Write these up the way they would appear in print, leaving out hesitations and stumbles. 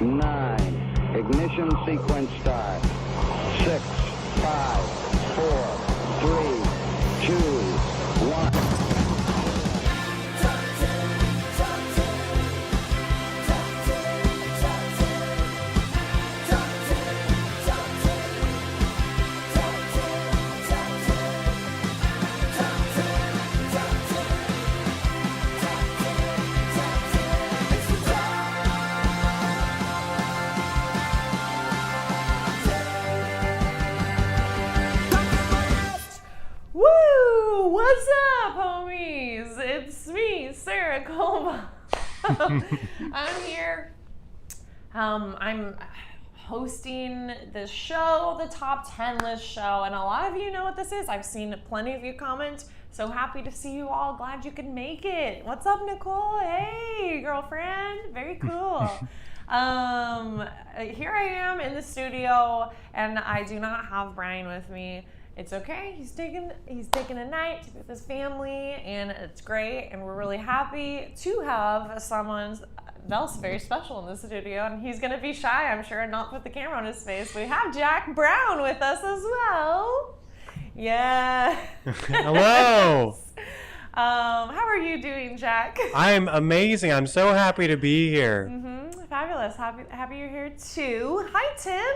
9. Ignition sequence start. 6, 5, 4, 3, 2, 1. I'm here. I'm hosting this show, the Top 10 List show, and a lot of you know what this is. I've seen plenty of you comment. So happy to see you all. Glad you could make it. What's up, Nicole? Hey, girlfriend. Very cool. Here I am in the studio, and I do not have Brian with me. It's okay. He's taking a night with his family, and it's great. And we're really happy to have someone else very special in the studio. And he's gonna be shy, I'm sure, and not put the camera on his face. We have Jack Brown with us as well. Yeah. Hello. How are you doing, Jack? I'm amazing. I'm so happy to be here. Fabulous. Happy you're here too. Hi, Tim.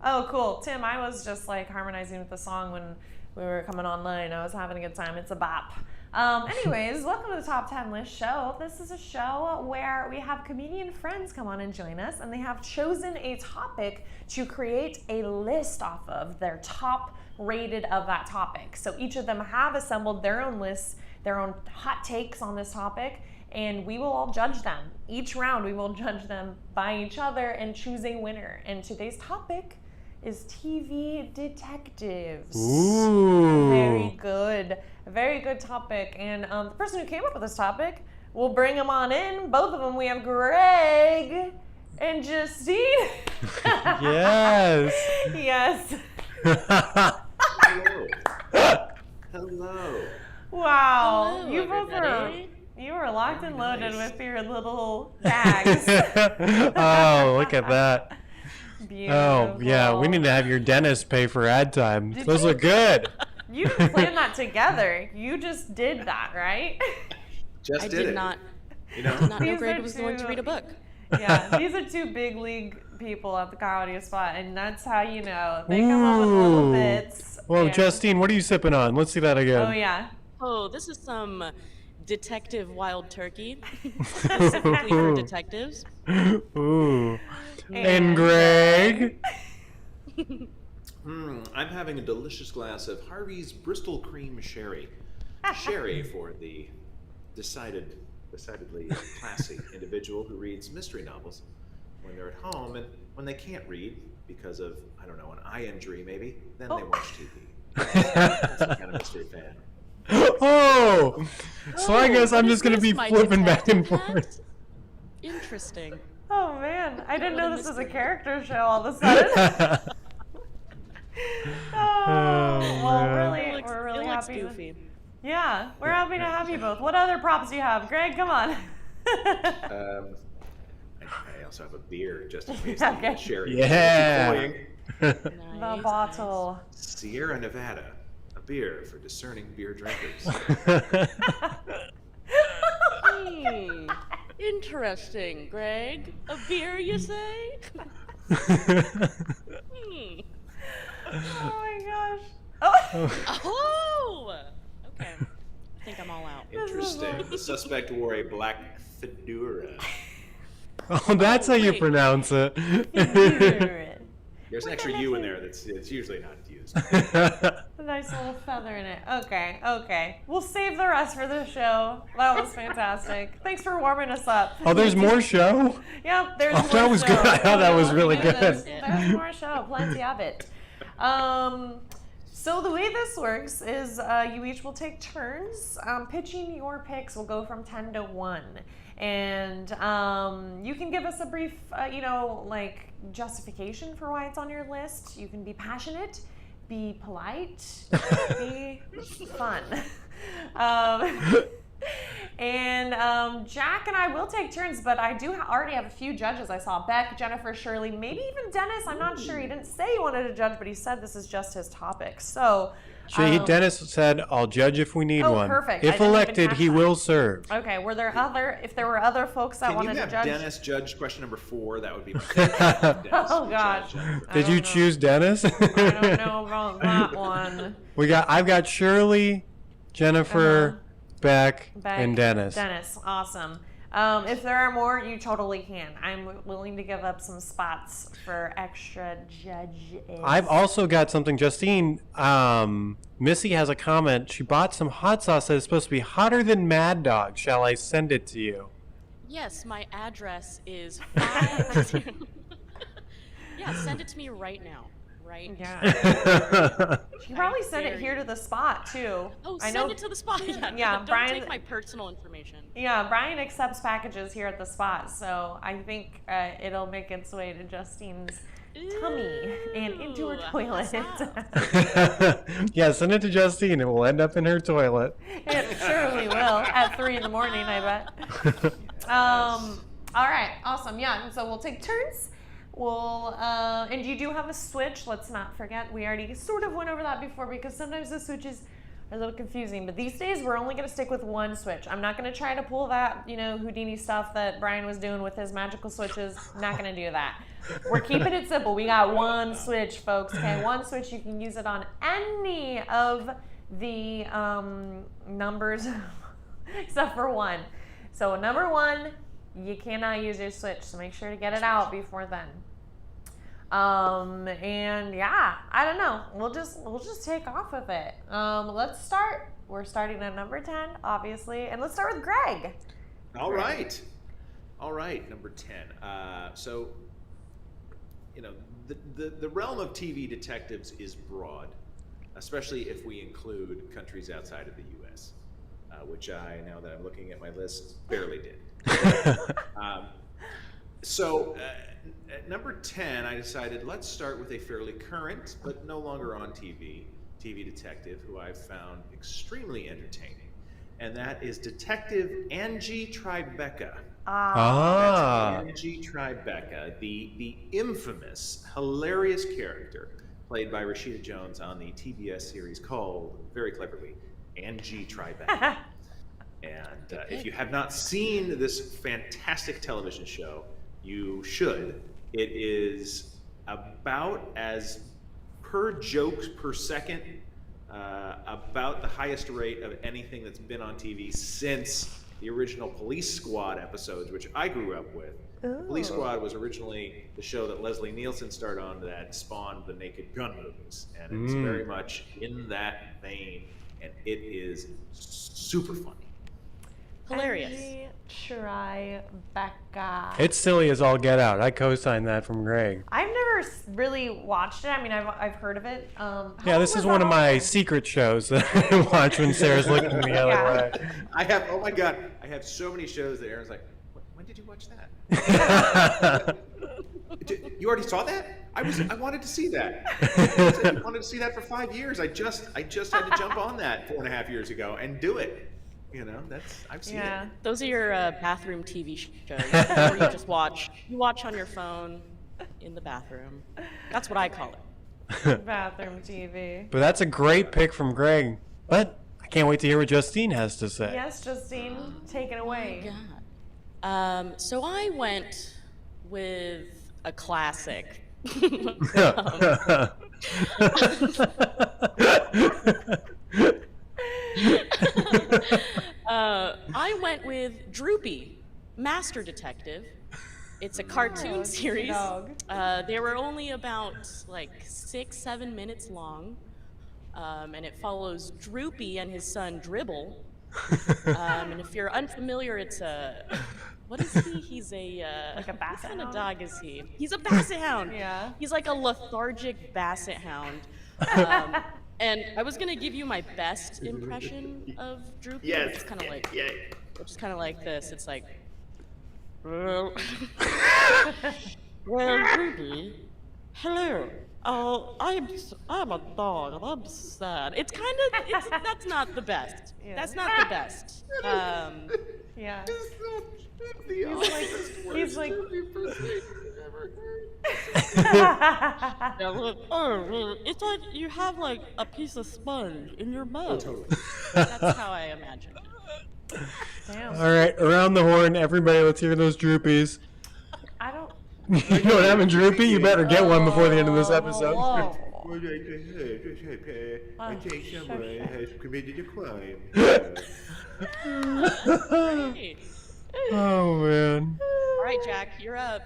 Oh, cool. Tim, I was just like harmonizing with the song when we were coming online. I was having a good time. It's a bop. Anyways, welcome to the Top 10 List show. This is a show where we have comedian friends come on and join us, and they have chosen a topic to create a list off of their top rated of that topic. So each of them have assembled their own lists, their own hot takes on this topic, and we will all judge them. Each round, we will judge them by each other and choose a winner. And today's topic is TV detectives. Ooh. Very good topic. And the person who came up with this topic, we'll bring them on in. Both of them, we have Greg and Justine. Yes. Yes. Hello. Wow. Hello, You were locked and loaded with your little tags. Oh, look at that. Beautiful. Oh, yeah. We need to have your dentist pay for ad time. Those look good. You didn't plan that together. You just did that, right? Just I did did it. not. You know? I did not know These Greg are was going to read a book. Yeah, these are two big league people at the comedy spot, and that's how you know. They come up with little bits. Whoa, and- Justine, what are you sipping on? Let's see that again. Oh, yeah. Oh, this is some detective wild turkey, specifically for detectives. Ooh. And Greg? I'm having a delicious glass of Harvey's Bristol Cream Sherry. Sherry for the decidedly classy individual who reads mystery novels when they're at home, and when they can't read because of, I don't know, an eye injury maybe, then they watch TV. That's the kind of mystery fan. Oh! So I guess I'm what just going to is be this, my flipping back and detective forth. hat? Interesting. Oh, man. I didn't What a know this was a mystery. character show all of a sudden. Well, man. we're really it looks happy. goofy. Yeah, we're happy to have you both. What other props do you have? Greg, come on. I also have a beer just in case Okay. the sherry. Yeah. Annoying. The Nice, bottle. Sierra Nevada, a beer for discerning beer drinkers. nice. Interesting, Greg. A beer, you say? Oh my gosh. Oh. Oh! Okay. I think I'm all out. Interesting. The suspect wore a black fedora. Oh, that's how you wait. pronounce it. There's an extra U in there that's usually not used. A nice little feather in it. Okay. We'll save the rest for the show. That was fantastic. Thanks for warming us up. Oh, there's more show? Yep, there's Oh, more that was show. good. I thought that was Oh, really goodness. good. There's more show. Plenty of it. So the way this works is you each will take turns pitching your picks. Will go from 10 to 1. And you can give us a brief, justification for why it's on your list. You can be passionate, be polite, be fun. And Jack and I will take turns, but I do already have a few judges. I saw Beck, Jennifer, Shirley, maybe even Dennis. I'm not sure. He didn't say he wanted to judge, but he said this is just his topic. So Dennis said, "I'll judge if we need one. Perfect. I If didn't even elected, catch he that. will serve." Okay, if there were other folks that Can wanted you to have judge? Dennis judge question number 4? That would be my favorite. Dennis Oh, would gosh. judge Jennifer. Did you choose Dennis? I don't know about that one. I've got Shirley, Jennifer, Beck, and Dennis. Dennis, awesome. If there are more, you totally can. I'm willing to give up some spots for extra judges. I've also got something, Justine. Missy has a comment. She bought some hot sauce that is supposed to be hotter than Mad Dog. Shall I send it to you? Yes, my address is 5. Yeah, send it to me right now. Right? Yeah. She probably sent it here to the spot too. Oh, I send know. it to the spot. Yeah, Don't Brian. take my personal information. Yeah, Brian accepts packages here at the spot, so I think it'll make its way to Justine's tummy and into her toilet. Yeah, send it to Justine. It will end up in her toilet. It surely will at 3 in the morning, I bet. All right, awesome. Yeah, so we'll take turns. And you do have a switch. Let's not forget. We already sort of went over that before because sometimes the switches are a little confusing. But these days, we're only going to stick with one switch. I'm not going to try to pull that, Houdini stuff that Brian was doing with his magical switches. Not going to do that. We're keeping it simple. We got one switch, folks. Okay, one switch. You can use it on any of the numbers except for 1. So number 1, you cannot use your switch. So make sure to get it out before then. And yeah, I don't know. We'll just take off with it. Let's start. We're starting at number 10, obviously, and let's start with Greg. All right, number 10. So, the realm of TV detectives is broad, especially if we include countries outside of the U.S., which I, now that I'm looking at my list, barely did. So at number 10, I decided let's start with a fairly current, but no longer on TV detective who I've found extremely entertaining, and that is Detective Angie Tribeca. That's Angie Tribeca, the infamous, hilarious character played by Rashida Jones on the TBS series called, very cleverly, Angie Tribeca. And if you have not seen this fantastic television show, you should. It is about as per jokes per second, about the highest rate of anything that's been on TV since the original Police Squad episodes, which I grew up with. Ooh. Police Squad was originally the show that Leslie Nielsen starred on that spawned the Naked Gun movies, and it's very much in that vein, and it is super funny. Hilarious. Tribeca. It's silly as all get out. I co-signed that from Greg. I've never really watched it. I mean, I've heard of it. Yeah, this is one of my secret shows that I watch when Sarah's looking the other way. I have so many shows that Aaron's like, when did you watch that? You already saw that? I wanted to see that. I wanted to see that for 5 years. I just had to jump on that 4.5 years ago and do it. I've seen it. Those are your bathroom TV shows where you just watch. You watch on your phone in the bathroom. That's what I call it. Bathroom TV. But that's a great pick from Greg. But I can't wait to hear what Justine has to say. Yes, Justine, take it away. Oh my God. So I went with a classic. I went with Droopy, Master Detective. It's a cartoon series. They were only about 6-7 minutes long, and it follows Droopy and his son Dribble. And if you're unfamiliar, it's what is he? He's a like a basset what kind hound? of dog is he? He's a basset hound. Yeah. He's like a lethargic basset hound. And I was gonna give you my best impression of Droopy. Yes. Which is kind of like this. It's like, well, Droopy, hello. Oh, I'm a dog and I'm sad. That's not the best. Yeah. That's not the best. Yeah. The He's like. Yeah, look, it's like you have like a piece of sponge in your mouth. Totally. That's how I imagine it. Damn. All right, around the horn, everybody. Let's hear those Droopies. I don't. You don't have a Droopy? You better get one before the end of this episode. Whoa. I think someone has committed a crime. Hey. Oh man. All right, Jack, you're up.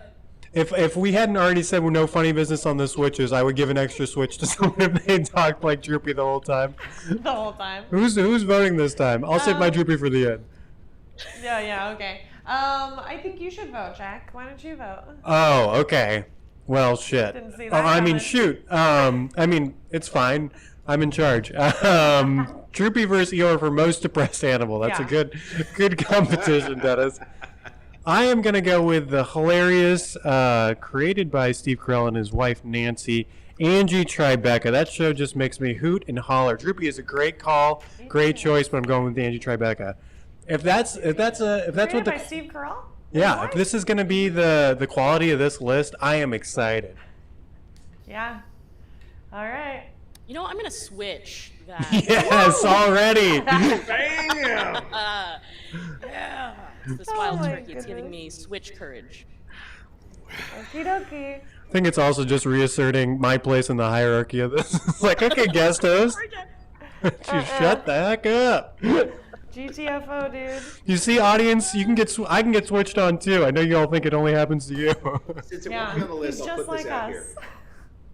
If we hadn't already said no funny business on the switches, I would give an extra switch to someone if they talked like Droopy the whole time. The whole time. Who's voting this time? I'll save my Droopy for the end. Yeah, okay. I think you should vote, Jack. Why don't you vote? Oh, okay. Well, shit. Didn't see Oh, that I mean, coming. shoot. I mean, it's fine. I'm in charge. Droopy versus Eeyore for most depressed animal. That's a Yeah. good competition, Dennis. I am going to go with the hilarious, created by Steve Carell and his wife Nancy, Angie Tribeca. That show just makes me hoot and holler. Droopy is a great call, great choice, but I'm going with Angie Tribeca. If that's what Created by the Steve Carell? yeah, What? if this is going to be the quality of this list, I am excited. Yeah. All right. You know, I'm gonna switch that. Yes, already. Bam! Yeah. It's this Oh wild my turkey. It's giving goodness. me switch courage. Okie dokie. I think it's also just reasserting my place in the hierarchy of this. It's like, okay, guest host, you shut the heck up. GTFO, dude. You see, audience, you can I can get switched on too. I know you all think it only happens to you. Since it Yeah. won't be on the list, He's I'll just put this like out us. here.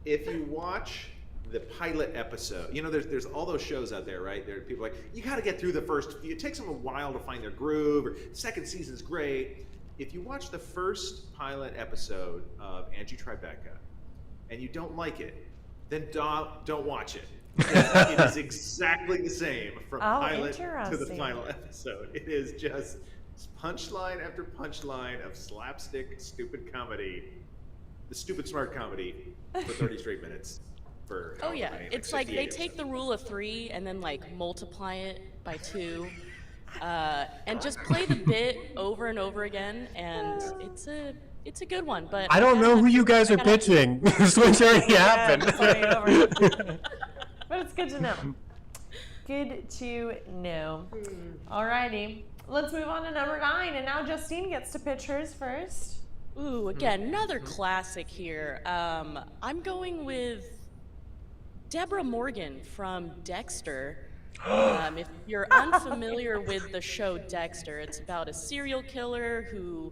If you watch the pilot episode, you know, there's all those shows out there, right? There are people like, you got to get through the first few. It takes them a while to find their groove, or second season's great. If you watch the first pilot episode of Angie Tribeca and you don't like it, then don't watch it. It is exactly the same from pilot to the interesting. final episode. It is just punchline after punchline of slapstick, stupid comedy, the stupid smart comedy for 30 straight minutes. For Oh yeah, many, it's like they 68 take the rule of 3 and then like multiply it by 2, and just play the bit over and over again, and it's a good one. But I don't know who you guys are pitching. The switch already happened. it's already over. But it's good to know. Good to know. Alrighty. Let's move on to number 9, and now Justine gets to pitch hers first. Ooh, again, another classic here. I'm going with Deborah Morgan from Dexter. If you're unfamiliar with the show Dexter, it's about a serial killer who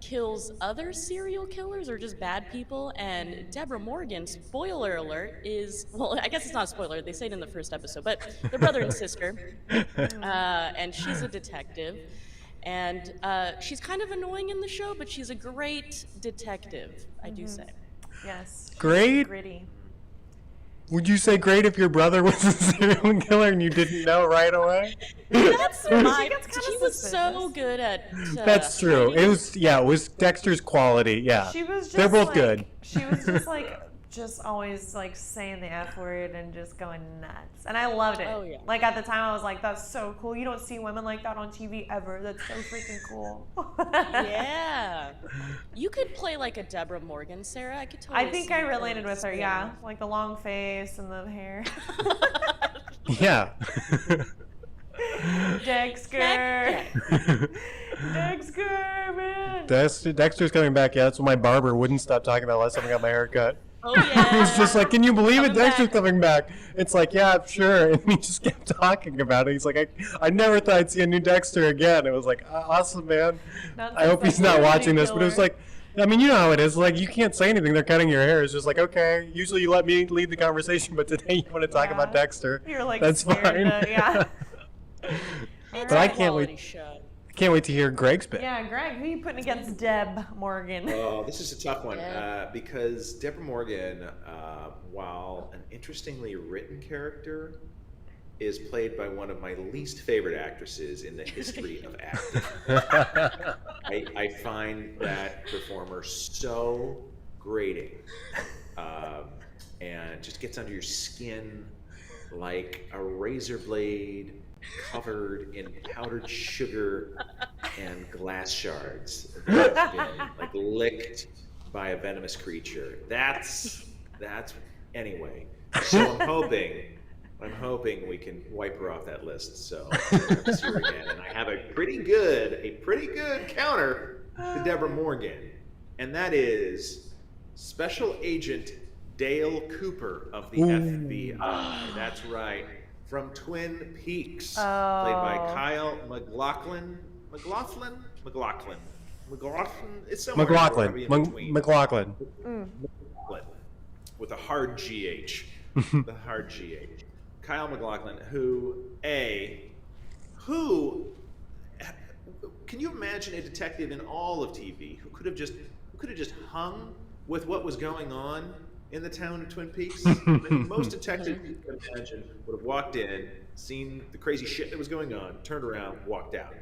kills other serial killers or just bad people. And Deborah Morgan, spoiler alert, well, I guess it's not a spoiler. They say it in the first episode, but they're brother and sister. And she's a detective. And she's kind of annoying in the show, but she's a great detective, I do say. Yes. Great. Gritty. Would you say great if your brother was a serial killer and you didn't know right away? That's my. gets kinda She was so suspicious. good at. That's true. hiding. It was Dexter's quality. Yeah. She was just They're both like, good. She was just like, just always like saying the F word and just going nuts. And I loved it. Oh, yeah. Like at the time I was like, that's so cool. You don't see women like that on TV ever. That's so freaking cool. Yeah. You could play like a Deborah Morgan, Sarah. I could totally. I think see I you related playing with her, yeah. Like the long face and the hair. Yeah. Dexter. Dexter, man. Dexter's coming back. Yeah, that's when my barber wouldn't stop talking about last time I got my hair cut. Oh yeah. It's just like, can you believe it? Coming Dexter's back. coming back. It's like, yeah, sure. And he just kept talking about it. He's like, I never thought I'd see a new Dexter again. It was like, awesome, man. Not I hope since he's the not serial watching this. But it was killer. like, I mean, you know how it is. Like, you can't say anything. They're cutting your hair. It's just like, okay, usually you let me lead the conversation, but today you want to talk Yeah. about Dexter. You're like That's scared fine. yeah. It's But I a can't wait- quality show. Can't wait to hear Greg's bit. Yeah, Greg, who are you putting against Deb Morgan? Oh, this is a tough one Yeah. because Deborah Morgan, while an interestingly written character, is played by one of my least favorite actresses in the history of acting. I find that performer so grating. and just gets under your skin like a razor blade covered in powdered sugar and glass shards that have been like licked by a venomous creature. That's anyway. So I'm hoping we can wipe her off that list. So I'll never see her again. And I have a pretty good counter to Deborah Morgan, and that is Special Agent Dale Cooper of the FBI. That's right, from Twin Peaks, played by Kyle Mclaughlin. It's somewhere in between. McLaughlin. With a hard GH. The hard GH. Kyle Mclaughlin, who can you imagine a detective in all of TV who could have just hung with what was going on in the town of Twin Peaks? I mean, most detectives you can imagine would have walked in, seen the crazy shit that was going on, turned around, walked out.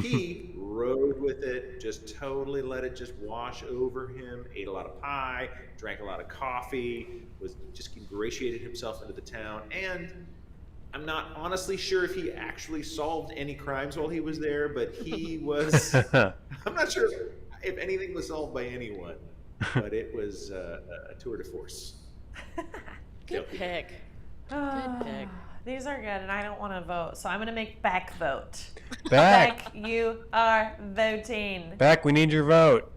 He rode with it, just totally let it just wash over him, ate a lot of pie, drank a lot of coffee, was just ingratiated himself into the town. And I'm not honestly sure if he actually solved any crimes while he was there, but he was, I'm not sure if anything was solved by anyone, but it was a tour de force. Good pick. Good pick. These are good, and I don't want to vote, so I'm going to make Beck vote. Beck, you are voting. Beck, we need your vote.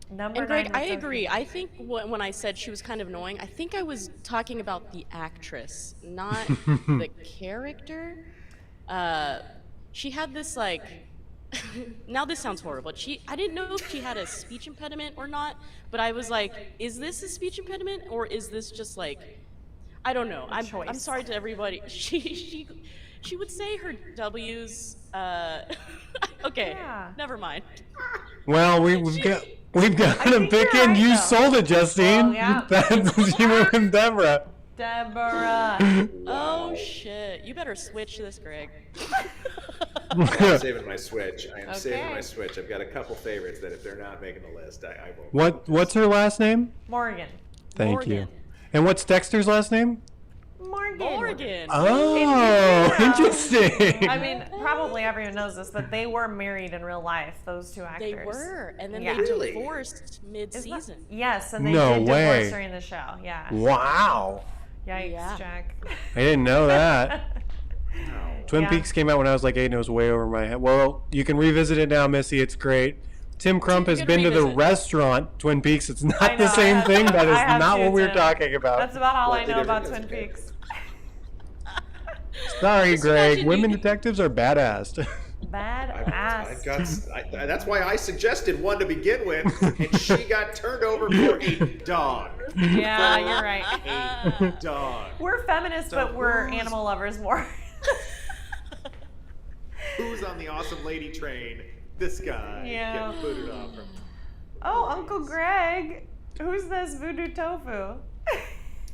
Number And Greg, 9 I was agree. I think when I said she was kind of annoying, I think I was talking about the actress, not the character. She had this like, now this sounds horrible. I didn't know if she had a speech impediment or not, but I was like, is this a speech impediment or is this just like, I don't know. I'm sorry to everybody. She would say her W's. Okay, Yeah. never mind. Well, we've got him think you're picking. right, You though. sold it, Justine. Oh, yeah. That's you and Deborah. Deborah. Oh shit! You better switch this, Greg. I'm saving my switch. I am Okay. saving my switch. I've got a couple favorites that if they're not making the list, I won't. What's her last name? Morgan. Thank you. Morgan. And what's Dexter's last name? Morgan. Oh, interesting. I mean, probably everyone knows this, but they were married in real life, those two actors. They were, and then Yeah. they Really? divorced Isn't mid-season. that- Yes, and they No did way. divorce during the show. Yeah. Wow. Yikes, Yeah. Jack. I didn't know that. Twin Yeah. Peaks came out when I was like 8 and it was way over my head. Well, you can revisit it now, Missy. It's great. Tim Crump has Good been to the revisit. restaurant, Twin Peaks. It's I not know, the I same have- thing. That is I have not to, what we're Tim. talking about. That's about all I Slightly know about different, Twin that's Peaks. Sorry, Just Greg. imagine Women you- detectives are badass. Badass. That's why I suggested one to begin with, and she got turned over for a dog. Yeah, you're right. A dog. We're feminists, So but we're who's- animal lovers more. Who's on the awesome lady train? This guy Yeah. getting booted off from. Oh, Uncle Greg. Who's this voodoo tofu?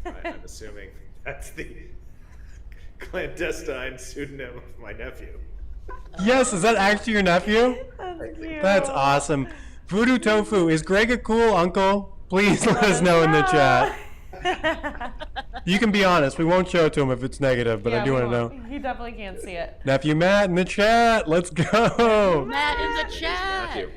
I'm assuming that's the clandestine pseudonym of my nephew. Yes, is that actually your nephew? That's cute. That's awesome. Voodoo Tofu, is Greg a cool uncle? Please let us know in the chat. You can be honest. We won't show it to him if it's negative, but I do we want to know. won't. He definitely can't see it. Nephew Matt in the chat. Let's go. Matt in the chat. Nephew.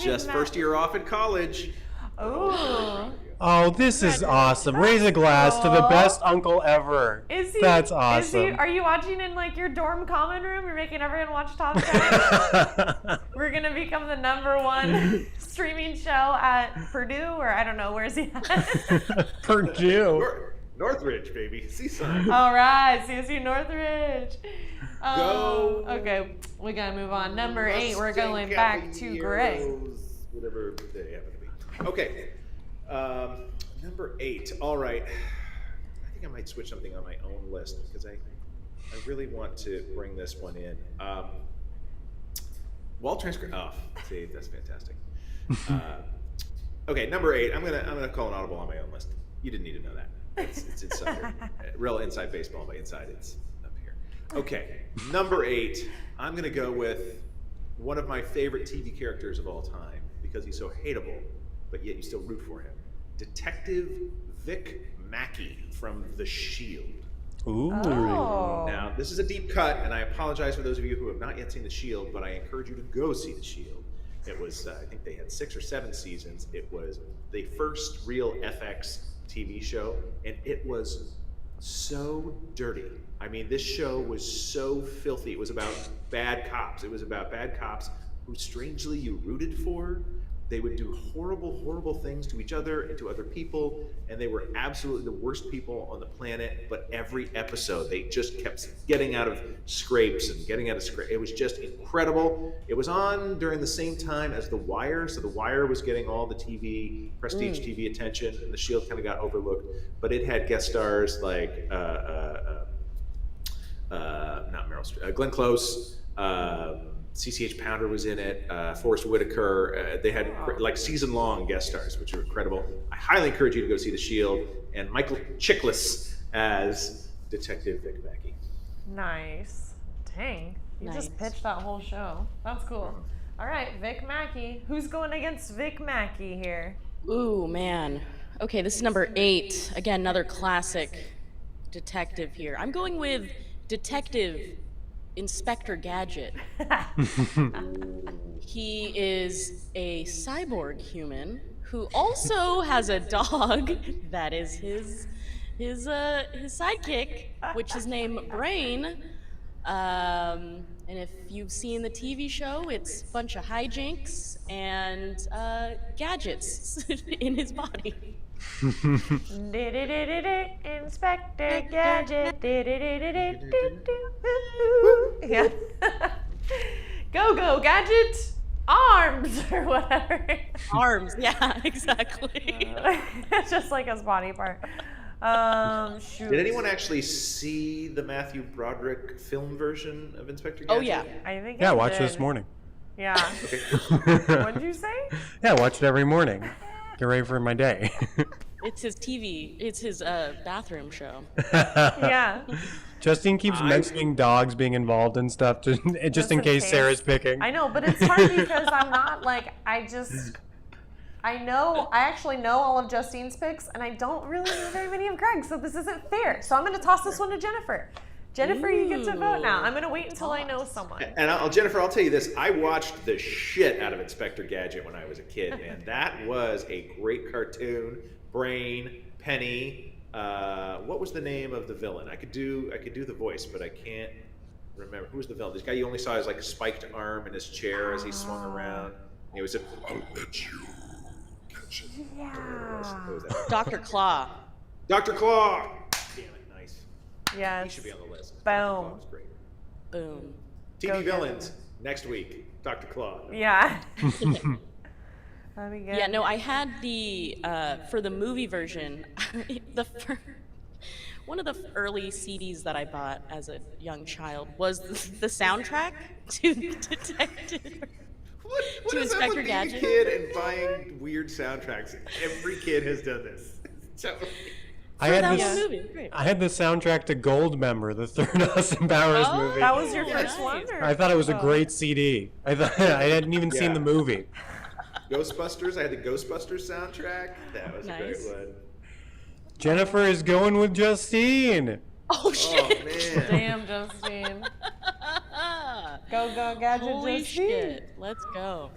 Just first year off in college. Ooh. Oh, this is awesome. Raise a glass to the best uncle ever. Is he? That's Is awesome. he, are you watching in like your dorm common room? You're making everyone watch Top Gun. We're gonna become the #1 streaming show at Purdue, or I don't know. Where's he at? Purdue. Northridge, baby. Seaside. All right, CSU Northridge. Go. Okay, we gotta move on. Number 8, we're Mustang going back to Greg. Caballeros, whatever they happen to be. Okay. Number 8. All right. I think I might switch something on my own list because I really want to bring this one in. Wall transcript. Oh, see, that's fantastic. Okay, number 8. I'm gonna call an audible on my own list. You didn't need to know that. It's inside. Real inside baseball, but inside it's up here. Okay, number 8. I'm gonna go with one of my favorite TV characters of all time because he's so hateable, but yet you still root for him. Detective Vic Mackey from The Shield. Ooh. Oh. Now, this is a deep cut, and I apologize for those of you who have not yet seen The Shield, but I encourage you to go see The Shield. It was, I think they had 6 or 7 seasons. It was the first real FX TV show, and it was so dirty. I mean, this show was so filthy. It was about bad cops. It was about bad cops who strangely you rooted for. They would do horrible, horrible things to each other and to other people, and they were absolutely the worst people on the planet. But every episode, they just kept getting out of scrapes and getting out of scrapes. It was just incredible. It was on during the same time as The Wire, so The Wire was getting all the TV, prestige TV attention, and The Shield kind of got overlooked. But it had guest stars like not Meryl Streep, Glenn Close. CCH Pounder was in it, Forrest Whitaker. They had like season-long guest stars, which are incredible. I highly encourage you to go see The Shield, and Michael Chiklis as Detective Vic Mackey. Nice. Dang. You just pitched that whole show. That's cool. All right, Vic Mackey. Who's going against Vic Mackey here? Ooh, man. Okay, this is number 8. Again, another classic detective here. I'm going with Detective Inspector Gadget. He is a cyborg human who also has a dog that is his sidekick, which is named Brain. And if you've seen the TV show, it's a bunch of hijinks and gadgets in his body. Inspector Gadget. Yeah. Go Gadget. Arms or whatever. Arms, yeah, exactly. Just like his body part. Shoot. Did anyone actually see the Matthew Broderick film version of Inspector Gadget? Oh yeah. I think Yeah, I watch did. this morning. Yeah. Okay. What did you say? Yeah, watch it every morning. Get ready for my day. It's his TV. It's his bathroom show. Yeah. Justine keeps mentioning dogs being involved and stuff, just in case Sarah's picking. I know, but it's hard because I'm not like, I actually know all of Justine's picks, and I don't really know very many of Greg's, so this isn't fair. So I'm going to toss this one to Jennifer. Jennifer, you get to vote now. I'm going to wait until I know someone. And Jennifer, I'll tell you this. I watched the shit out of Inspector Gadget when I was a kid, man. That was a great cartoon. Brain, Penny. What was the name of the villain? I could do the voice, but I can't remember. Who was the villain? This guy you only saw his like spiked arm in his chair as he swung around. It was I'll let you catch it. Yeah. What was that? Dr. Claw. Dr. Claw! Damn it, nice. Yes. He should be on the list. Boom. Dr. Claw was great. Boom. TV villains next week. Dr. Claw. Yeah. Yeah, no, I had the for the movie version, one of the early CDs that I bought as a young child was the soundtrack to Detective. What To is up Inspector with being a Gadget? kid and buying weird soundtracks? Every kid has done this. So, I had that this. one movie. Great. I had the soundtrack to Goldmember, the third Austin Powers movie. That was your Yeah, first one? nice. Or? I thought it was a great CD. I hadn't even seen the movie. Ghostbusters, I had the Ghostbusters soundtrack. That was Nice. a great one. Jennifer is going with Justine. Oh shit! Oh, man. Damn, Justine. Go Gadget, Holy Justine. shit! Let's go.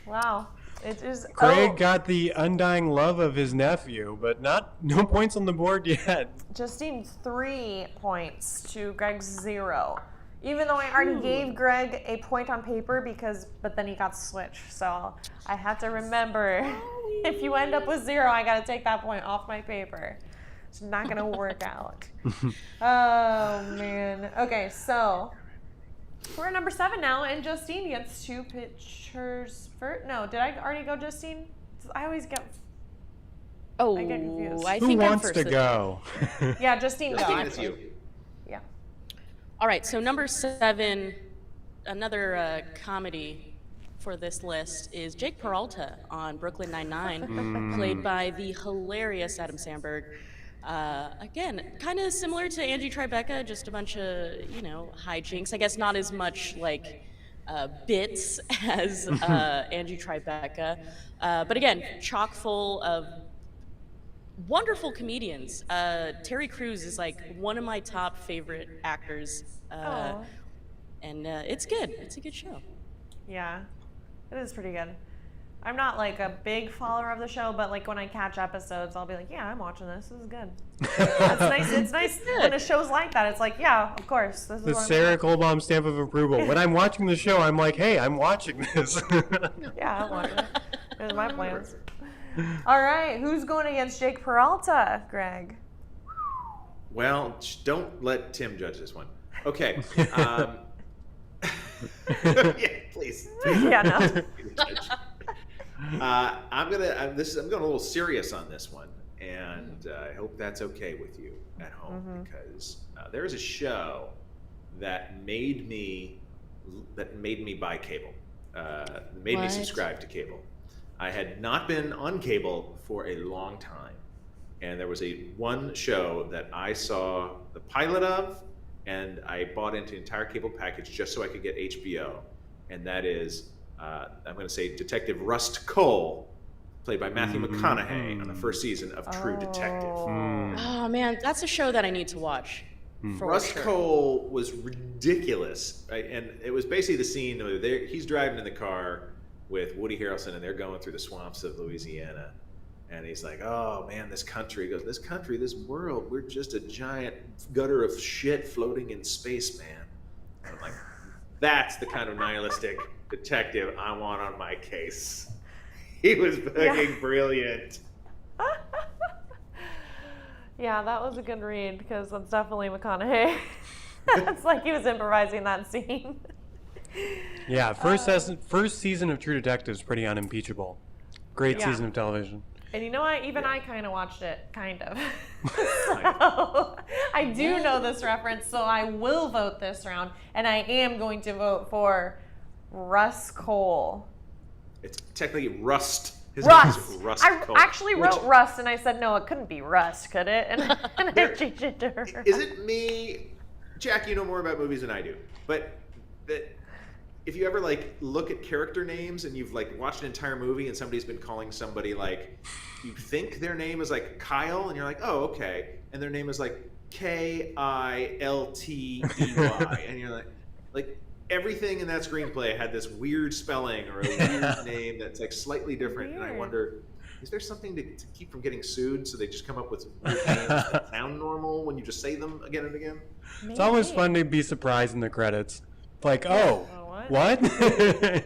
Wow. It is. Craig got the undying love of his nephew, but no points on the board yet. Justine 3 points to Greg's 0. Even though I already gave Greg a point on paper but then he got switched. So I have to remember, if you end up with 0, I got to take that point off my paper. It's not going to work out. Oh, man. Okay, so we're at number 7 now, and Justine gets 2 pictures first. No, did I already go, Justine? I always get... Oh, I get confused. I Who think I'm wants first to this go? Yeah, Justine, go. Justine, it's you. Yeah. All right, so number 7, another comedy for this list is Jake Peralta on Brooklyn Nine-Nine, played by the hilarious Adam Sandberg. Again, kind of similar to Angie Tribeca, just a bunch of, hijinks. I guess not as much like bits as Angie Tribeca, but again, chock full of wonderful comedians. Terry Crews is like one of my top favorite actors. Oh, And it's good. It's a good show. yeah, it is pretty good. I'm not like a big follower of the show, but like when I catch episodes, I'll be like, yeah, I'm watching this. This is good. It's nice. It's nice when a show's like that. It's like, yeah, of course. This is The what I'm Sarah Kohlbaum stamp of approval. When I'm watching the show, I'm like, hey, I'm watching this. Yeah, I'm watching it. There's my plans. All right, who's going against Jake Peralta, Greg? Well, don't let Tim judge this one. Okay. Yeah, please. Yeah, no. I'm going a little serious on this one, and I hope that's okay with you at home, because there is a show that made me buy cable, made me subscribe to cable. I had not been on cable for a long time, and there was one show that I saw the pilot of, and I bought into the entire cable package just so I could get HBO, and that is, I'm going to say, Detective Rust Cole, played by Matthew McConaughey on the first season of True Detective. Oh man, that's a show that I need to watch. For Rust sure. Cole was ridiculous, right? And it was basically the scene where he's driving in the car with Woody Harrelson, and they're going through the swamps of Louisiana. And he's like, oh man, this country. He goes, this country, this world, we're just a giant gutter of shit floating in space, man. And I'm like, that's the kind of nihilistic detective I want on my case. He was fucking brilliant. Yeah, that was a good read because that's definitely McConaughey. It's like he was improvising that scene. Yeah, first season of True Detective is pretty unimpeachable. Great season of television. And you know what? Even I kind of watched it, kind of. So, I do know this reference, so I will vote this round, and I am going to vote for Russ Cole. It's technically Rust. His Rust. name is Rust I Cole. actually wrote Rust, and I said, no, it couldn't be Rust, could it? And I changed it to her. Is it me? Jack, you know more about movies than I do. But if you ever like look at character names and you've like watched an entire movie and somebody's been calling somebody like, you think their name is like Kyle and you're like, oh, okay. And their name is like Kiltey. And you're like everything in that screenplay had this weird spelling or a weird name that's like slightly different. Weird. And I wonder, is there something to keep from getting sued so they just come up with weird names that sound normal when you just say them again and again? It's always fun to be surprised in the credits. Like, oh, what? That's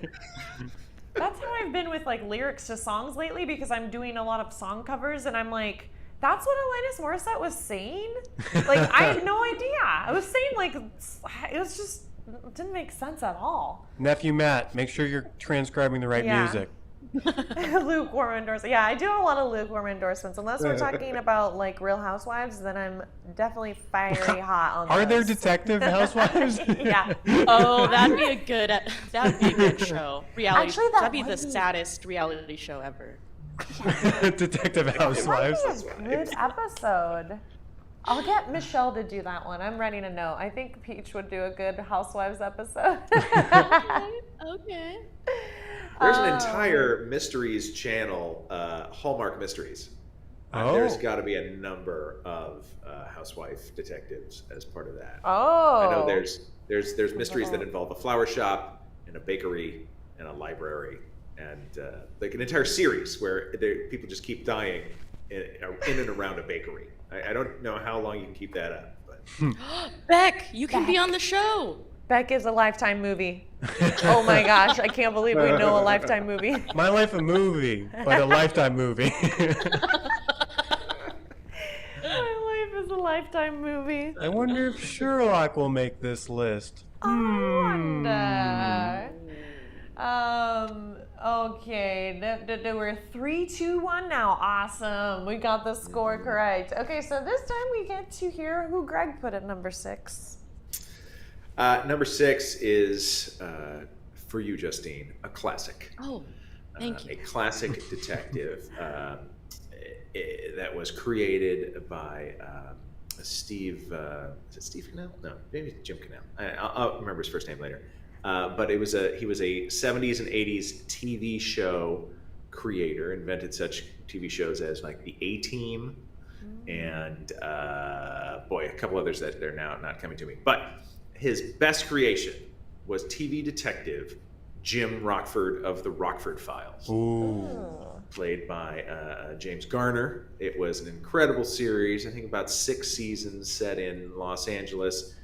how I've been with like lyrics to songs lately because I'm doing a lot of song covers and I'm like, that's what Alanis Morissette was saying? Like, I had no idea. I was saying like, it was just, it didn't make sense at all. Nephew Matt, make sure you're transcribing the right music. Lukewarm endorsement. Yeah, I do a lot of lukewarm endorsements. Unless we're talking about like Real Housewives, then I'm definitely fiery hot on Are there those. detective housewives? Yeah. Oh, that'd be a good show. Reality. Actually, that'd be the saddest reality show ever. Detective housewives. It might be a good episode. I'll get Michelle to do that one. I'm writing a note. I think Peach would do a good Housewives episode. Okay. There's an entire mysteries channel, Hallmark Mysteries. There's got to be a number of housewife detectives as part of that. Oh. I know there's mysteries that involve a flower shop and a bakery and a library and like an entire series where people just keep dying in and around a bakery. I don't know how long you can keep that up. But. Beck, you can be on the show. Beck is a Lifetime movie. Oh my gosh, I can't believe we know a Lifetime movie. My Life a Movie, but a Lifetime movie. My life is a Lifetime movie. I wonder if Sherlock will make this list. I wonder. Okay, we're 3, 2, 1 now. Awesome. We got the score correct. Okay, so this time we get to hear who Greg put at number 6. Number 6 is, for you, Justine, a classic. Oh, thank you. A classic detective that was created by Steve. Is it Steve Cannell? No, maybe Jim Cannell. I'll remember his first name later. But he was a 70s and 80s TV show creator, invented such TV shows as like The A-Team and boy, a couple others that they're now not coming to me. But his best creation was TV detective Jim Rockford of the Rockford Files. Played by James Garner. It was an incredible series. I think about 6 seasons set in Los Angeles.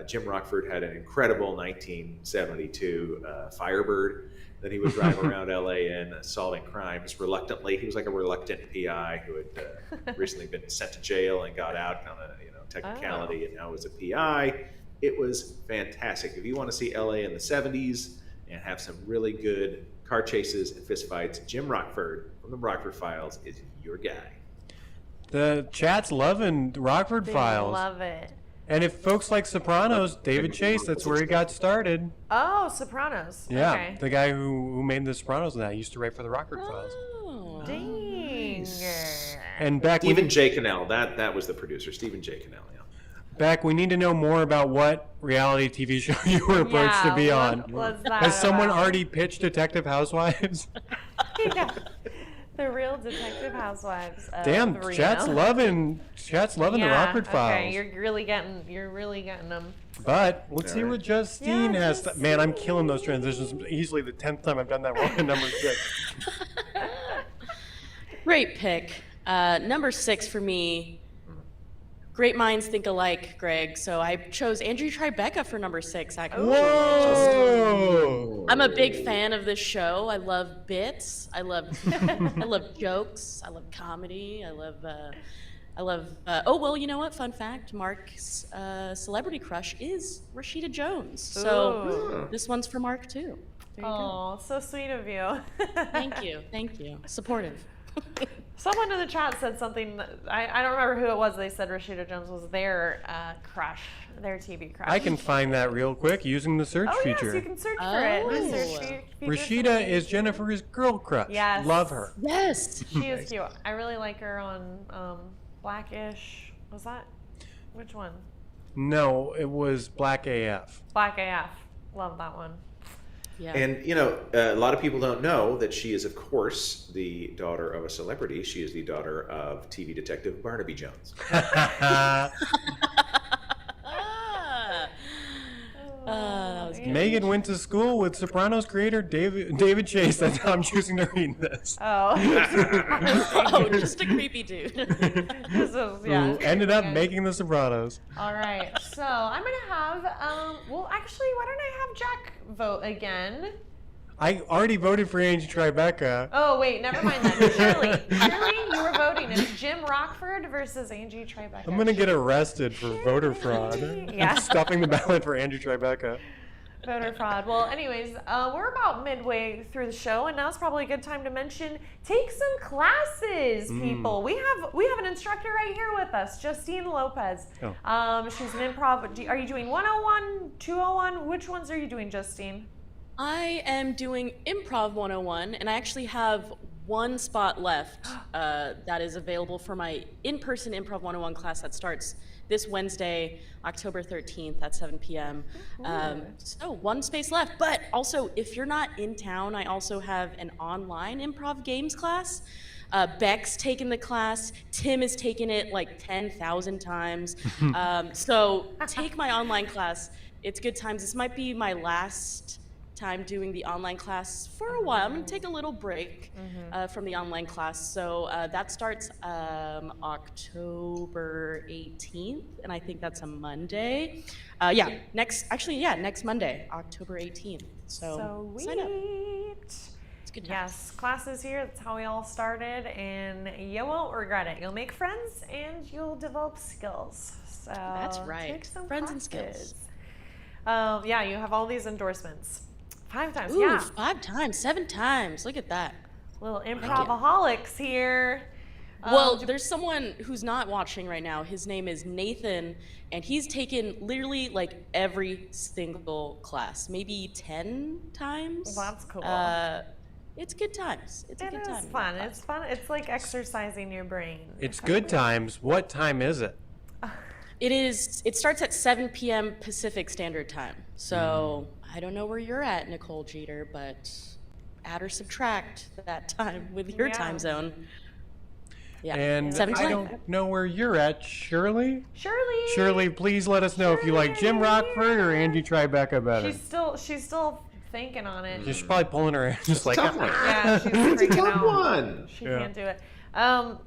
Jim Rockford had an incredible 1972 Firebird that he would drive around LA in, solving crimes reluctantly. He was like a reluctant PI who had recently been sent to jail and got out on a technicality, and now was a PI. It was fantastic. If you want to see LA in the 70s and have some really good car chases and fistfights, Jim Rockford from the Rockford Files is your guy. The chat's loving the Rockford Files. Love it. And if folks like Sopranos, David Chase, that's where he got started. Oh, Sopranos. Yeah, Okay. the guy who made the Sopranos and that used to write for the Rockford Files. Oh. Dang. And back Stephen J. Cannell, that was the producer, Stephen J. Cannell. Yeah. Beck, we need to know more about what reality TV show you were approached to be on. What was that Has someone about? already pitched Detective Housewives? Yeah. The Real Detective Housewives. Damn, Reno. chat's loving the Rockford Files. Okay, you're really getting them. But let's see what Justine Yeah, has. Justine. Man, I'm killing those transitions. Easily the 10th time I've done that wrong in number 6. Great pick. Number 6 for me. Great minds think alike, Greg. So I chose Angie Tribeca for number 6, actually. Whoa! I'm a big fan of this show. I love bits. I love jokes. I love comedy. I love. Oh well, you know what? Fun fact: Mark's celebrity crush is Rashida Jones. So this one's for Mark too. There you Oh, so sweet of you. go. Thank you. Supportive. Someone in the chat said something. I don't remember who it was. They said Rashida Jones was their crush, their TV crush. I can find that real quick using the search Oh feature. yes, you can search for it. The search feature Rashida is Jennifer's girl crush. Yes. Love her. Yes. She is cute. I really like her on Blackish. Was that? Which one? No, it was Black AF. Black AF. Love that one. Yeah. And, a lot of people don't know that she is, of course, the daughter of a celebrity. She is the daughter of TV detective Barnaby Jones. That was good. Megan went to school with Sopranos creator David Chase. That's how I'm choosing to read this. Oh. Oh, just a creepy dude. This is, yeah, Who ended up good. making the Sopranos. All right, so I'm gonna have. Well, actually, why don't I have Jack vote again? I already voted for Angie Tribeca. Oh wait, never mind that. Shirley, you were voting. It's Jim Rockford versus Angie Tribeca. I'm gonna get arrested for voter fraud. Yeah. Stuffing the ballot for Angie Tribeca. Voter fraud. Well, anyways, we're about midway through the show, and now's probably a good time to mention take some classes, people. We have an instructor right here with us, Justine Lopez. Oh. She's an improv. Are you doing 101, 201? Which ones are you doing, Justine? I am doing Improv 101, and I actually have one spot left that is available for my in-person Improv 101 class that starts this Wednesday, October 13th at 7 p.m. So one space left. But also, if you're not in town, I also have an online improv games class. Beck's taken the class. Tim has taken it like 10,000 times. So take my online class. It's good times. This might be my last time doing the online class for a while. I'm gonna take a little break from the online class. So that starts October 18th, and I think that's a Monday. Next Monday, October 18th. So sign up. It's good times. Yes, classes here. That's how we all started, and you won't regret it. You'll make friends and you'll develop skills. So That's right. Take some Friends and classes. skills. Yeah, you have all these endorsements. 5 times, Ooh, yeah. 5 times, 7 times. Look at that. Little improvaholics here. Well, there's someone who's not watching right now. His name is Nathan, and he's taken literally like every single class, maybe 10 times. That's cool. It's good times. It's a good time. It's fun. It's fun. It's like exercising your brain. It's good times. What time is it? It starts at 7 p.m. Pacific Standard Time. So I don't know where you're at, Nicole Jeter, but add or subtract that time with your time zone. Yeah. And 7 I don't know where you're at, Shirley. Shirley, please let us know if you like Jim Rockford or Angie Tribeca better. She's still thinking on it. She's probably pulling her hair just like tough one. Yeah, she's It's a freaking tough out. one. She can't do it.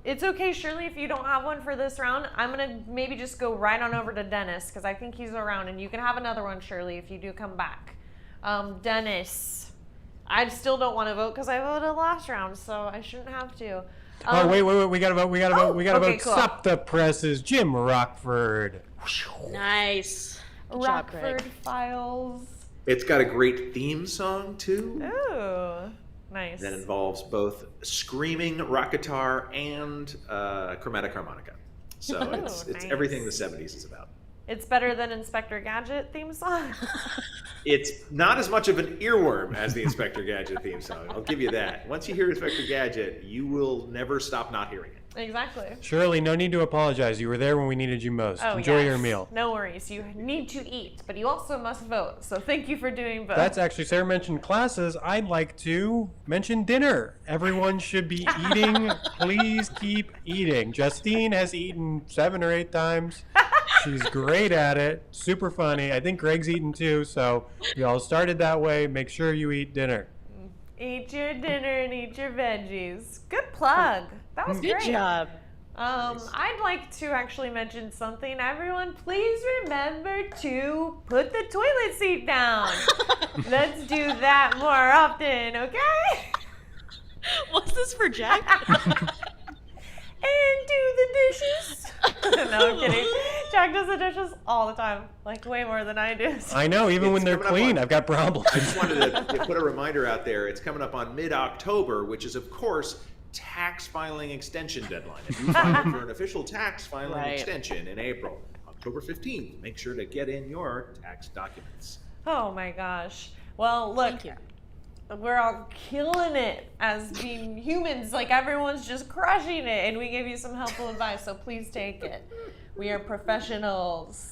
It's okay, Shirley, if you don't have one for this round. I'm gonna maybe just go right on over to Dennis because I think he's around, and you can have another one, Shirley, if you do come back. Dennis, I still don't want to vote because I voted last round, so I shouldn't have to. Oh, wait, we gotta vote. We gotta vote. Okay, cool. Sup the presses, Jim Rockford. Nice. Good job, Greg. Rockford Files. It's got a great theme song too. Ooh, nice. That involves both screaming rock guitar and chromatic harmonica. So it's nice. everything the 70s is about. It's better than Inspector Gadget theme song. It's not as much of an earworm as the Inspector Gadget theme song. I'll give you that. Once you hear Inspector Gadget, you will never stop not hearing it. Exactly. Shirley, no need to apologize. You were there when we needed you most. Enjoy your meal. No worries. You need to eat, but you also must vote. So thank you for doing both. That's actually, Sarah mentioned classes. I'd like to mention dinner. Everyone should be eating. Please keep eating. Justine has eaten 7 or 8 times. She's great at it. Super funny. I think Greg's eaten too. So we all started that way. Make sure you eat dinner. Eat your dinner and eat your veggies. Good plug. That was Good great. job. I'd like to actually mention something. Everyone, please remember to put the toilet seat down. Let's do that more often, okay? Was this for Jack? And do the dishes. No, I'm kidding. Jack does the dishes all the time, like way more than I do. I know, even when It's they're coming up clean, on- I've got problems. I just wanted to put a reminder out there. It's coming up on mid-October, which is, of course, tax filing extension deadline. If you file for an official tax filing extension in April, October 15th, make sure to get in your tax documents. Oh my gosh. Well, look, Thank you. we're all killing it as being humans. Like everyone's just crushing it, and we give you some helpful advice, so please take it. We are professionals.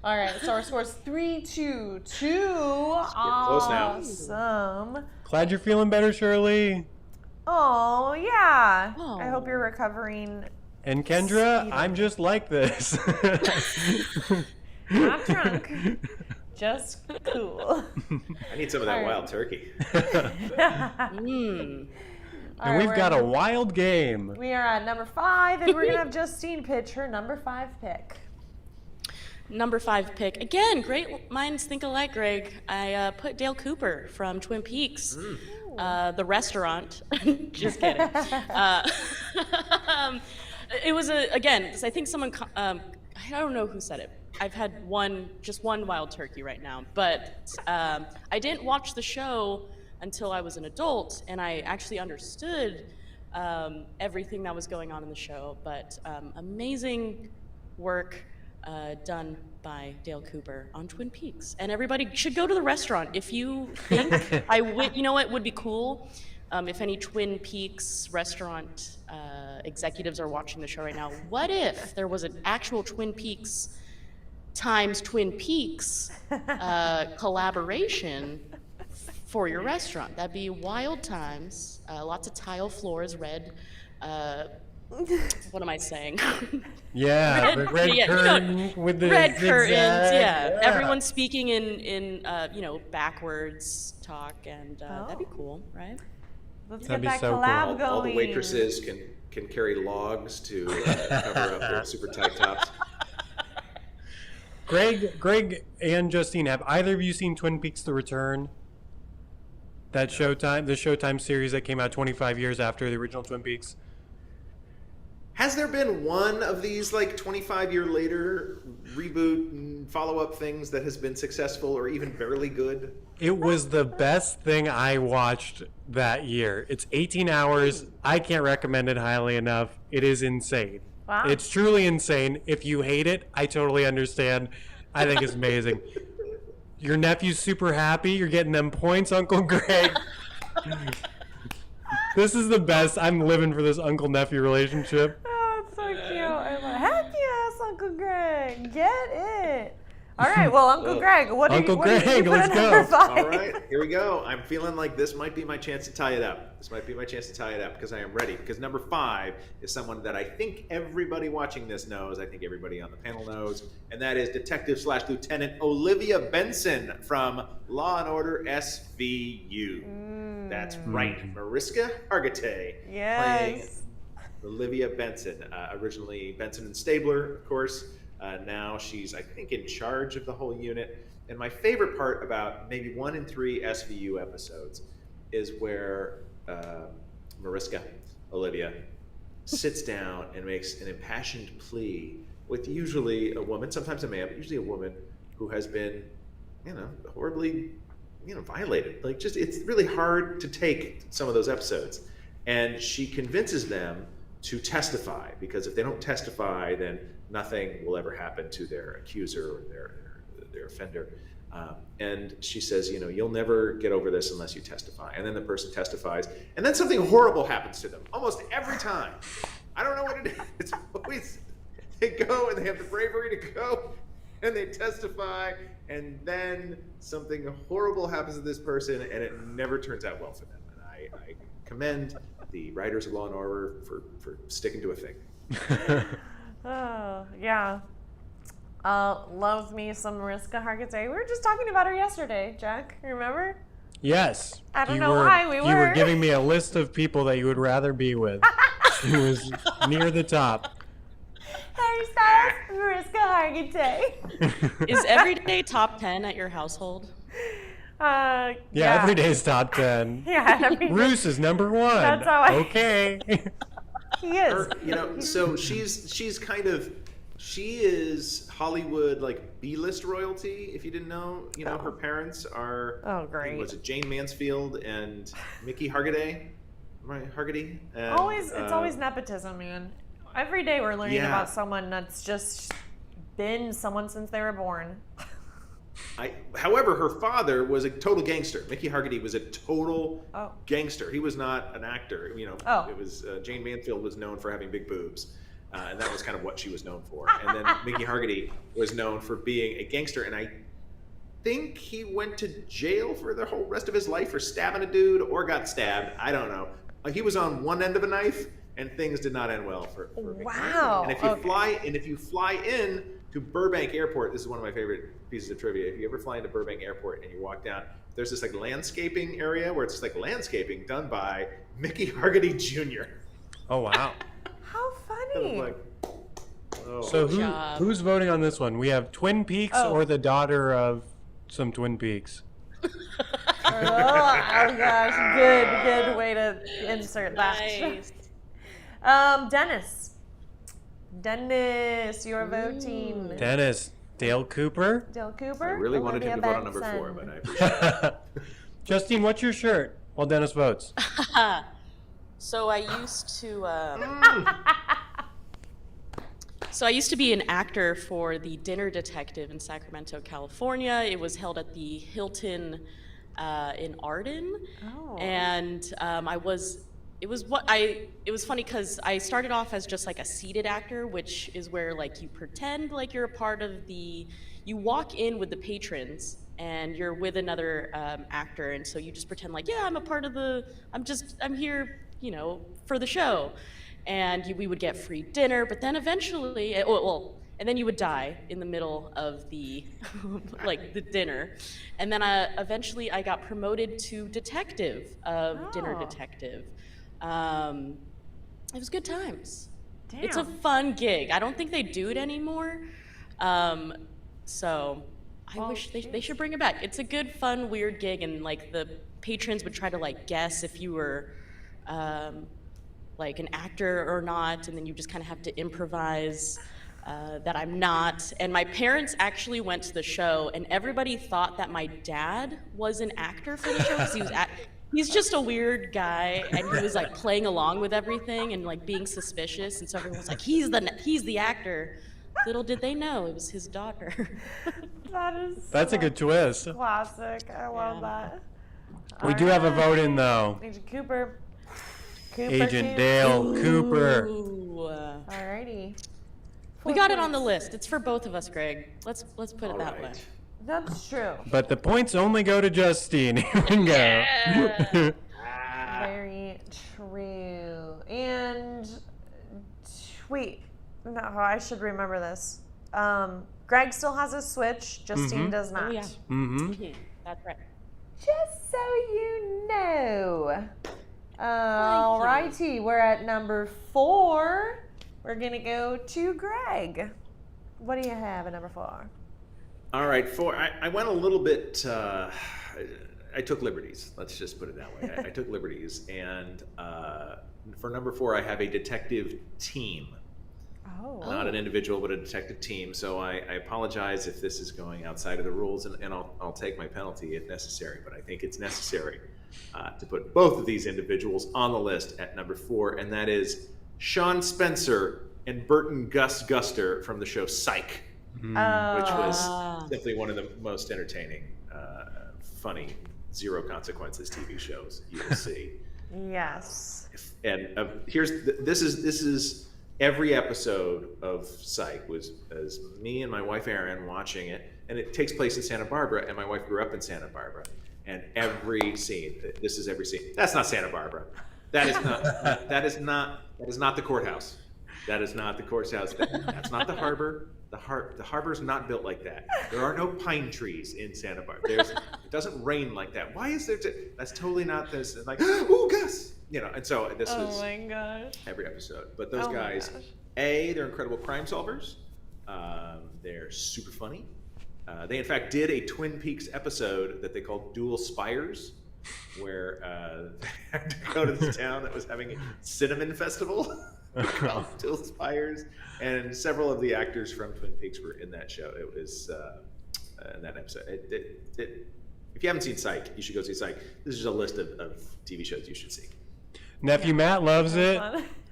All right, so our score's 3-2. close now. Awesome. Glad you're feeling better, Shirley. Oh, yeah. Oh. I hope you're recovering. And Kendra, Speedy. I'm just like this. Not drunk. Just cool. I need some of that All right. wild turkey. And we've got a wild game. We are at number 5, and we're going to have Justine pitch her number 5 pick. Number 5 pick. Again, great minds think alike, Greg. I put Dale Cooper from Twin Peaks. The restaurant. Just kidding. It was again, I think someone, I don't know who said it. I've had just one wild turkey right now, but I didn't watch the show until I was an adult, and I actually understood everything that was going on in the show, but amazing work done by Dale Cooper on Twin Peaks. And everybody should go to the restaurant. If you think you know what would be cool? If any Twin Peaks restaurant executives are watching the show right now, what if there was an actual Twin Peaks times Twin Peaks collaboration for your restaurant? That'd be wild times. Lots of tile floors, red. What am I saying? Yeah, the red yeah, curtain with the red zigzag. curtains. Yeah, everyone speaking in backwards talk, and that'd be cool, right? Let's That'd get be that so collab cool. going. All the waitresses can carry logs to cover up their super tight tops. Greg and Justine, have either of you seen Twin Peaks: The Return? The Showtime series that came out 25 years after the original Twin Peaks. Has there been one of these 25-year later reboot and follow-up things that has been successful or even barely good? It was the best thing I watched that year. It's 18 hours. I can't recommend it highly enough. It is insane. Wow. It's truly insane. If you hate it, I totally understand. I think it's amazing. Your nephew's super happy. You're getting them points, Uncle Greg. This is the best. I'm living for this uncle-nephew relationship. Oh, it's so cute. I'm like, heck yes, Uncle Greg. Get it. All right, well, Uncle Greg, what did you put let's at number go. 5? All right, here we go. I'm feeling like this might be my chance to tie it up. Because I am ready. Because number 5 is someone that I think everybody watching this knows. I think everybody on the panel knows. And that is Detective/Lieutenant Olivia Benson from Law and Order SVU. That's right, Mariska Hargitay playing Olivia Benson. Originally Benson and Stabler, of course. Now she's, I think, in charge of the whole unit. And my favorite part about maybe 1 in 3 SVU episodes is where Mariska, Olivia, sits down and makes an impassioned plea with usually a woman, sometimes a man, but usually a woman who has been, horribly, violated. Like, just, it's really hard to take some of those episodes. And she convinces them to testify, because if they don't testify, then nothing will ever happen to their accuser or their offender. And she says, you'll never get over this unless you testify. And then the person testifies, and then something horrible happens to them almost every time. I don't know what it is. It's always, they go and they have the bravery to go and they testify, and then something horrible happens to this person, and it never turns out well for them. And I commend the writers of Law and Order for sticking to a thing. Oh, yeah. Love me some Mariska Hargitay. We were just talking about her yesterday, Jack. Remember? Yes. I don't know why we You were. were giving me a list of people that you would rather be with. She was near the top. Harry Styles, Mariska Hargitay. Is everyday top 10 at your household? Yeah, every day's top 10. Yeah, I mean, Bruce is number 1. That's how I. Okay. He is. Her, so she's kind of, she is Hollywood, like, B-list royalty, if you didn't know. Her parents are, great. Was it Jane Mansfield and Mickey Hargitay? Right, Hargitay? And, It's always nepotism, man. Every day we're learning about someone that's just been someone since they were born. However, her father was a total gangster. Mickey Hargitay was a total gangster. He was not an actor. It was Jane Mansfield was known for having big boobs, and that was kind of what she was known for. And then Mickey Hargitay was known for being a gangster, and I think he went to jail for the whole rest of his life for stabbing a dude or got stabbed. I don't know. He was on one end of a knife, and things did not end well for Mickey. Wow. And if you fly in to Burbank Airport, this is one of my favorite pieces of trivia. If you ever fly into Burbank Airport and you walk down, there's this like landscaping area where it's just like landscaping done by Mickey Hargitay Jr. Oh, wow. How funny. Like, So who's voting on this one? We have Twin Peaks or the daughter of some Twin Peaks? Oh gosh, good way to insert that. Nice. Dennis, you're voting. Dennis. Dale Cooper? Dale Cooper? I really wanted him to vote on number 4, but I appreciate it. Justine, what's your shirt while Dennis votes? So I used to be an actor for the Dinner Detective in Sacramento, California. It was held at the Hilton in Arden. Oh. And it was funny because I started off as just like a seated actor, which is where like you pretend like you're a part of you walk in with the patrons and you're with another actor, and so you just pretend like, yeah, I'm a part of I'm here, for the show. And we would get free dinner, but then eventually, and then you would die in the middle of the, like the dinner. And then eventually I got promoted to detective of Dinner Detective. It was good times. Damn. It's a fun gig. I don't think they do it anymore. So I wish they should bring it back. It's a good, fun, weird gig, and like the patrons would try to like guess if you were like an actor or not, and then you just kind of have to improvise that I'm not. And my parents actually went to the show, and everybody thought that my dad was an actor for the show because he's just a weird guy, and he was like playing along with everything and like being suspicious, and so everyone was like, he's the actor. Little did they know it was his daughter. That's a good twist. Classic. I love that. We do have a vote in though. Agent Cooper. Agent Dale Cooper. Ooh. Alrighty. We got it on the list. It's for both of us, Greg. Let's put it that way. That's true. But the points only go to Justine. Here we go. Very true. And wait, no, I should remember this. Greg still has a Switch. Justine does not. Oh, yeah. That's right. Just so you know. Alrighty, we're at number 4. We're gonna go to Greg. What do you have at number 4? All right, 4. I went a little bit. I took liberties. Let's just put it that way. I took liberties, and for number 4, I have a detective team. Not an individual, but a detective team. So I apologize if this is going outside of the rules, and I'll take my penalty if necessary. But I think it's necessary to put both of these individuals on the list at number 4, and that is Sean Spencer and Burton Gus Guster from the show Psych, which was simply one of the most entertaining, funny, zero consequences TV shows you will see. Yes. And this is every episode of Psych was as me and my wife Erin watching it, and it takes place in Santa Barbara, and my wife grew up in Santa Barbara, and every scene, this is every scene. That's not Santa Barbara. That is not the courthouse. That is not the courthouse. That's not the harbor. The harbor's not built like that. There are no pine trees in Santa Barbara. It doesn't rain like that. Why is there? That's totally not this. Like, ooh, Gus. And so this was my gosh. every episode. But those guys, they're incredible crime solvers. They're super funny. They in fact did a Twin Peaks episode that they called Dual Spires, where they had to go to this town that was having a cinnamon festival called Dual Spires, and several of the actors from Twin Peaks were in that show. It was in that episode. If you haven't seen Psych, you should go see Psych. This is a list of TV shows you should see. Nephew Matt loves it.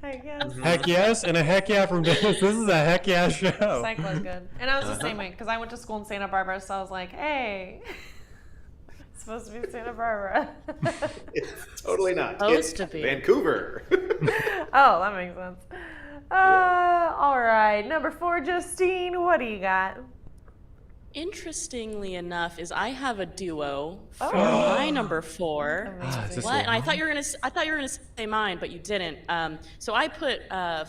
Heck yes. Heck yes, and a heck yeah from Dennis. This is a heck yeah show. Psych was good. And I was the same way, because I went to school in Santa Barbara, so I was like, hey, it's supposed to be Santa Barbara. It's totally not. Supposed It's to be. Vancouver. Oh, that makes sense. All right, number 4, Justine, what do you got? Interestingly enough, I have a duo for my number 4. What? And I thought you were gonna say mine, but you didn't. So I put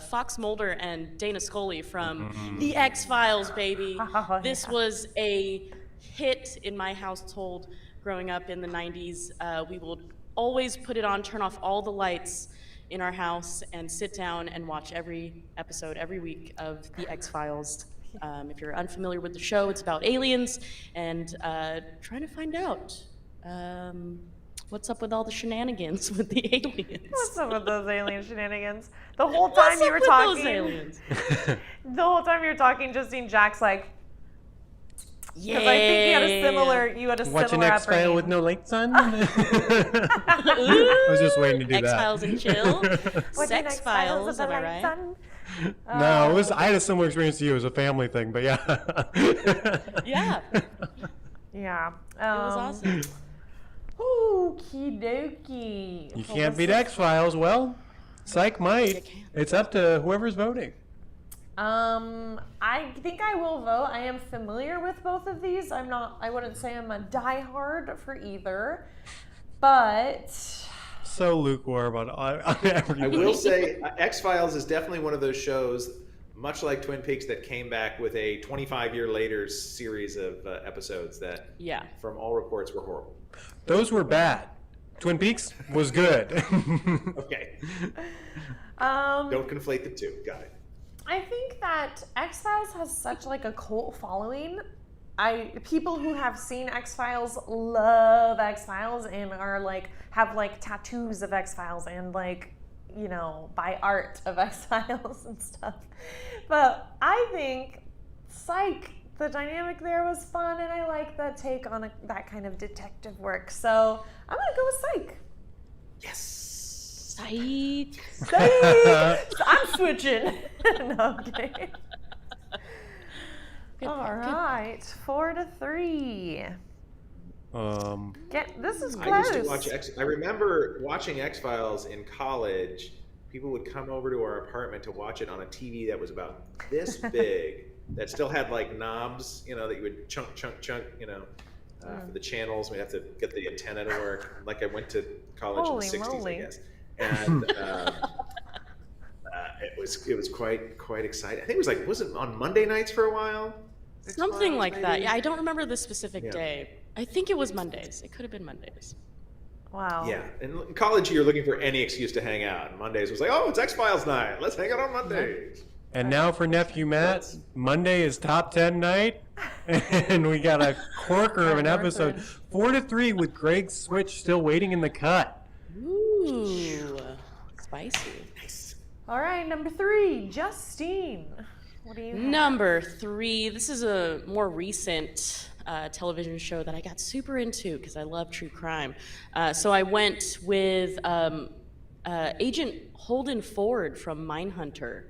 Fox Mulder and Dana Scully from The X-Files, baby. This was a hit in my household growing up in the 90s. We would always put it on, turn off all the lights in our house, and sit down and watch every episode every week of The X-Files. If you're unfamiliar with the show, it's about aliens and trying to find out what's up with all the shenanigans with the aliens. What's up with those alien shenanigans? The whole time you were talking, those aliens? the whole time you were talking, Justine, Jack's like, Yeah. because I think you had a Watch an similar X-File upbringing. with no lights on? I was just waiting to do that. X-Files and chill. Watching Sex Files, with am the I lights right? on. No, I had a similar experience to you. It was a family thing, but yeah. Yeah. Yeah. It was awesome. Okie dokie. You can't beat X-Files. Well, Psych might. You can't. It's up to whoever's voting. I think I will vote. I am familiar with both of these. I wouldn't say I'm a diehard for either, but So lukewarm on everything. I will say X-Files is definitely one of those shows, much like Twin Peaks, that came back with a 25-year later series of episodes that, from all reports, were horrible. Those were bad. Twin Peaks was good. Okay. Don't conflate the two. Got it. I think that X-Files has such like a cult following. People who have seen X-Files love X-Files and are like have like tattoos of X-Files and like, you know, buy art of X-Files and stuff. But I think Psych, the dynamic there was fun, and I like that take on that kind of detective work. So I'm gonna go with Psych. Yes. Psych. Psych. I'm switching. No, I'm kidding. All right, 4-3. Um, This is I close. used to watch I remember watching X-Files in college people would come over to our apartment to watch it on a TV that was about this big, that still had like knobs, you know, that you would chunk, you know, for the channels. We have to get the antenna to work. Like I went to college Holy in the 60s, moly. I guess. And it was quite exciting. I think it was it on Monday nights for a while? Something like that. maybe? Yeah, I don't remember the specific Yeah. day. I think it was Mondays. It could have been Mondays. Wow. Yeah, in college you're looking for any excuse to hang out. And Mondays was like, oh, it's X-Files night. Let's hang out on Mondays. And now for Nephew Matt, Monday is top 10 night, and we got a corker of an episode, 4-3 with Greg Switch still waiting in the cut. Ooh, spicy. Nice. All right, number 3, Justine. What do you have? Number 3. This is a more recent television show that I got super into because I love true crime. So I went with Agent Holden Ford from Mindhunter.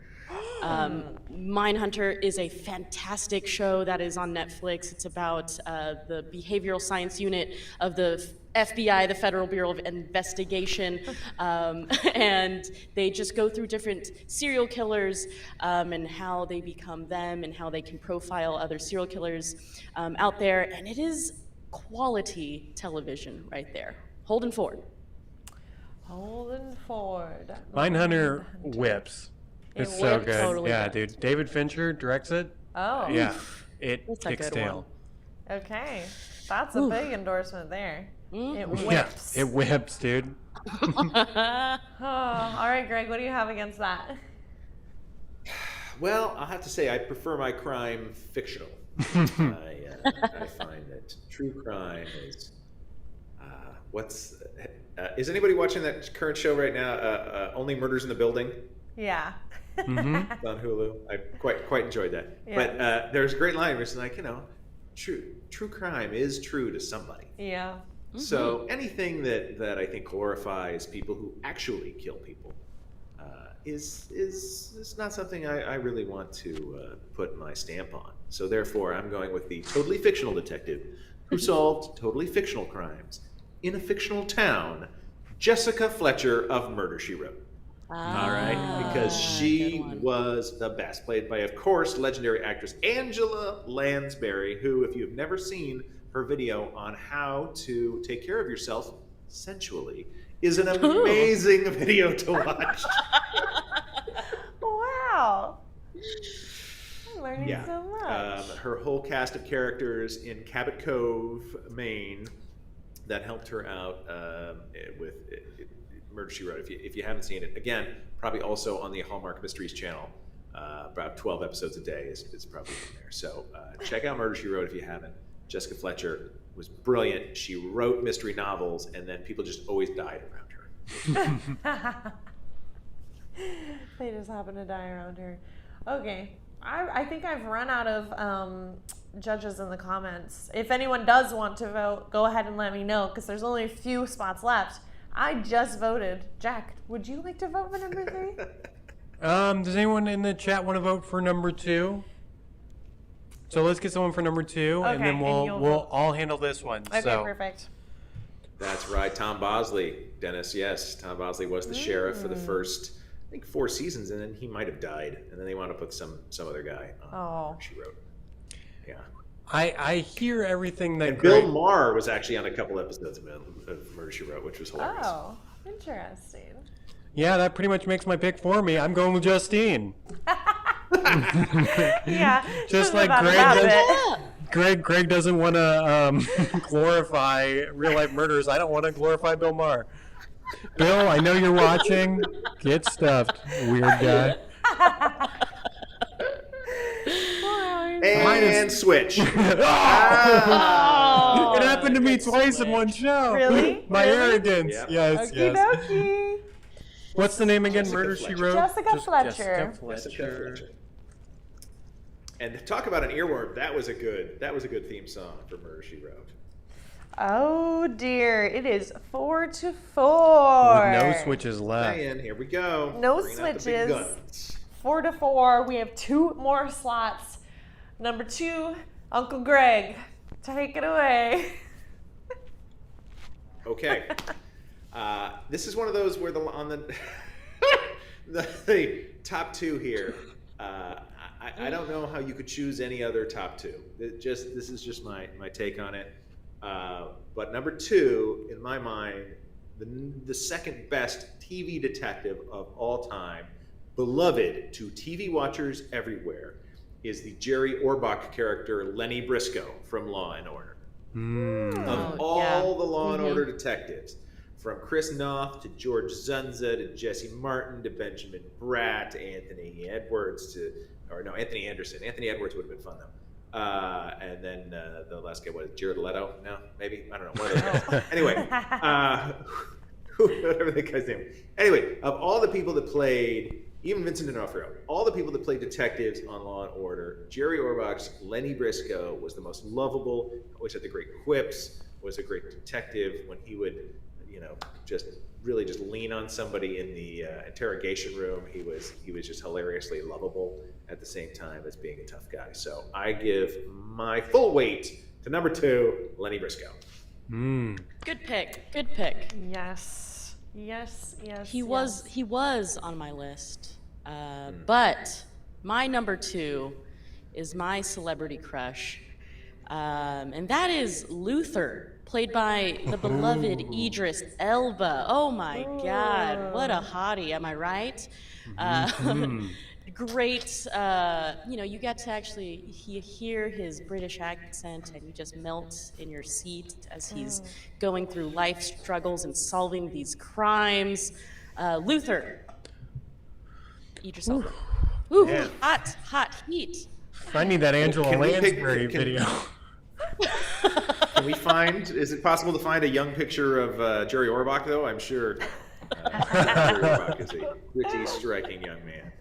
Mindhunter is a fantastic show that is on Netflix. It's about the behavioral science unit of the FBI, the Federal Bureau of Investigation, and they just go through different serial killers and how they become them and how they can profile other serial killers out there. And it is quality television right there. Holden Ford. Holden Ford. Mindhunter whips. It's It so whips. good. Totally Yeah, does. dude. David Fincher directs it. Oh. Yeah, it That's a kicks good tail. Okay. That's a big endorsement there. It Yeah, whips. it whips, dude. Oh, all right, Greg, what do you have against that? Well, I'll have to say I prefer my crime fictional. I find that true crime is is anybody watching that current show right now? Only Murders in the Building. Yeah. Mm-hmm. On Hulu. I quite enjoyed that. Yeah. But there's a great line where it's like, true crime is true to somebody. Yeah. So anything that I think glorifies people who actually kill people is not something I really want to put my stamp on. So therefore, I'm going with the totally fictional detective who solved totally fictional crimes in a fictional town, Jessica Fletcher of Murder, She Wrote. All right, because she was the best, played by, of course, legendary actress Angela Lansbury, who, if you've never seen her video on how to take care of yourself sensually, is an amazing video to watch. Wow. I'm learning Yeah. so much. Her whole cast of characters in Cabot Cove, Maine, that helped her out with Murder, She Wrote. If you haven't seen it, again, probably also on the Hallmark Mysteries channel. About 12 episodes a day is probably in there. So check out Murder, She Wrote if you haven't. Jessica Fletcher was brilliant. She wrote mystery novels, and then people just always died around her. They just happen to die around her. Okay. I think I've run out of judges in the comments. If anyone does want to vote, go ahead and let me know, because there's only a few spots left. I just voted. Jack, would you like to vote for number 3? Does anyone in the chat want to vote for number 2? So let's get someone for number 2, and Okay, then and we'll you'll vote. all handle this one. Okay, so perfect. That's right, Tom Bosley, Dennis. Yes, Tom Bosley was the sheriff for the first, I think, 4 seasons, and then he might have died, and then they want to put some other guy on Murder, She Wrote. Yeah. I hear everything that And Greg, Bill Maher was actually on a couple episodes of Murder, She Wrote, which was hilarious. Oh, interesting. Yeah, that pretty much makes my pick for me. I'm going with Justine. Yeah. Just there's like not Greg about does. it. Greg doesn't want to glorify real life murders. I don't want to glorify Bill Maher. Bill, I know you're watching. Get stuffed, weird guy. And switch. It happened to me twice in one show. Really? My Really? arrogance. Yep. Yes, Okie yes. dokie. What's the name again? Jessica Murder, She Fletcher. Wrote? Jessica Fletcher. Jessica Jessica Fletcher. Fletcher. And talk about an earworm. That was a good theme song for Murder, She Wrote. Oh dear, it is 4-4. With no switches left. And here we go. No Bringing out the big switches. guns. 4-4. We have 2 more slots. Number 2, Uncle Greg, take it away. Okay. This is one of those where the top two here. I don't know how you could choose any other top two. This is just my take on it. But number two, in my mind, the second best TV detective of all time, beloved to TV watchers everywhere, is the Jerry Orbach character Lenny Briscoe from Law and Order. Of all the Law and Order detectives, from Chris Noth to George Zunza to Jesse Martin to Benjamin Bratt to Anthony Edwards Anthony Anderson. Anthony Edwards would have been fun though. And then the last guy was Jared Leto. No, maybe, I don't know. One of those guys. Anyway, whatever the guy's name. Anyway, of all the people that played, even Vincent D'Onofrio, all the people that played detectives on Law and Order, Jerry Orbach's Lenny Briscoe was the most lovable. Always had the great quips. Was a great detective when he would, just really just lean on somebody in the interrogation room. He was just hilariously lovable at the same time as being a tough guy. So I give my full weight to number two, Lenny Briscoe. Good pick. Good pick. Yes. He was on my list, but my number two is my celebrity crush, and that is Luther, played by the beloved Idris Elba. Oh my God, what a hottie! Am I right? Great. You get to actually hear his British accent, and you just melt in your seat as he's going through life struggles and solving these crimes. Luther. Idris Elba. Ooh, Yeah. hot heat. I need that Angela Can we pick- Lansbury can- video. Can we is it possible to find a young picture of Jerry Orbach, though? I'm sure Jerry Orbach is a pretty striking young man.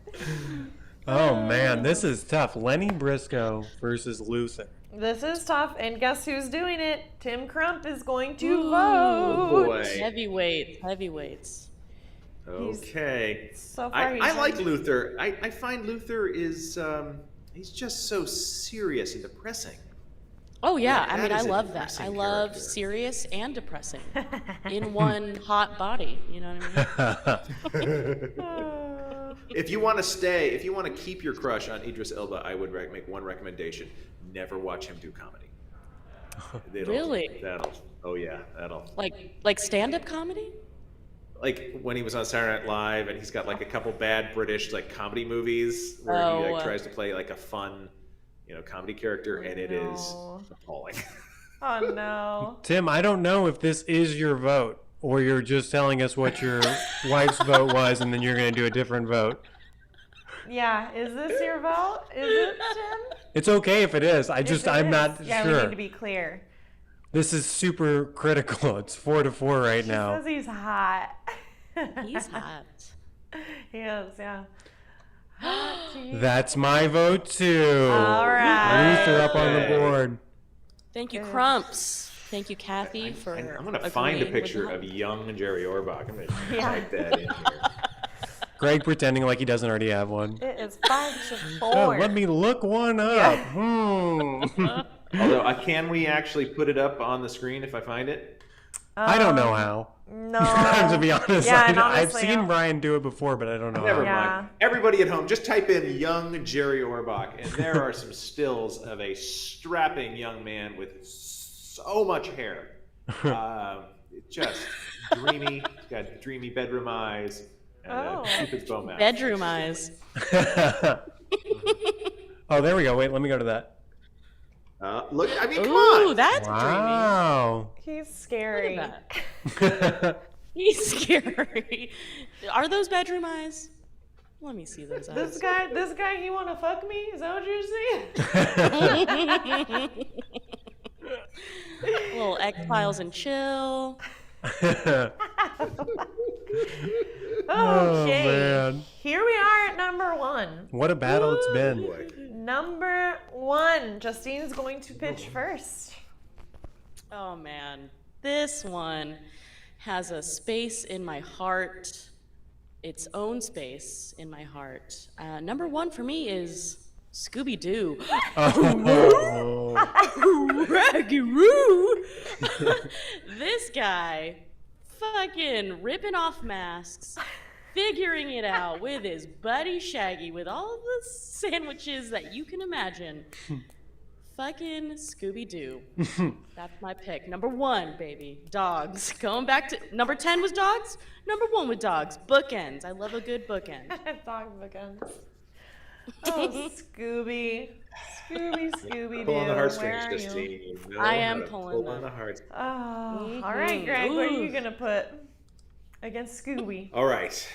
Oh man, this is tough. Lenny Briscoe versus Luther. This is tough, and guess who's doing it? Tim Crump is going to vote. Oh boy. Heavyweights. Okay. So far, I like Luther. I find Luther is he's just so serious and depressing. Oh yeah, That I mean, I is a love that. depressing I love character. serious and depressing in one hot body. You know what I mean? If you want to keep your crush on Idris Elba, I would make one recommendation: never watch him do comedy. Really? That'll. Like stand-up comedy? Like when he was on Saturday Night Live, and he's got like a couple bad British like comedy movies where he tries to play like a fun, comedy character, and it is appalling. Oh no. Tim, I don't know if this is your vote or you're just telling us what your wife's vote was and then you're going to do a different vote. Yeah, is this your vote? Is it, Tim? It's okay if it is. I'm not Yeah, sure. we need to be clear. This is super critical. It's 4-4 right now. Says he's hot. He's hot. He is, yeah. That's my vote too. All right. Luther up on the board. Thank you, Crumps. Thank you, Kathy, for I'm gonna find a agreeing with picture the- of young Jerry Orbach. I'm gonna type that in here. Greg pretending like he doesn't already have one. It is 5-4. Oh, let me look one up. Although, can we actually put it up on the screen if I find it? I don't know how. No. To be honest, Yeah, and I've honestly, seen Brian do it before, but I don't know Never how. mind. Everybody at home, just type in young Jerry Orbach, and there are some stills of a strapping young man with so much hair. Just dreamy. He's got dreamy bedroom eyes and Cupid's bow mouth. Bedroom eyes. Oh, there we go. Wait, let me go to that. Look, I mean, come Ooh, on. that's Wow. He's scary. dreamy. Look at that. He's scary. Are those bedroom eyes? Let me see those eyes. This guy, he want to fuck me? Is that what you're saying? Little X-Files and chill. Oh, Okay. man. Here we are at number one. What a battle it's been. Number one. Justine's going to pitch first. Oh man, this one has a space in my heart, its own space in my heart. Number one for me is Scooby Doo. Oh. Raggy-roo! This guy fucking ripping off masks, figuring it out with his buddy Shaggy with all the sandwiches that you can imagine. Fucking Scooby Doo. That's my pick. Number 1, baby. Dogs. Going back to number 10 was dogs. Number 1 with dogs. Bookends. I love a good bookend. Dog bookends. Oh, Scooby. Scooby Pull on the Doo. heartstrings, Where are you? Justine. You know I how am to pulling pull on them. the hearts. Oh, all right, Greg. What are you Ooh. gonna put against Scooby? All right.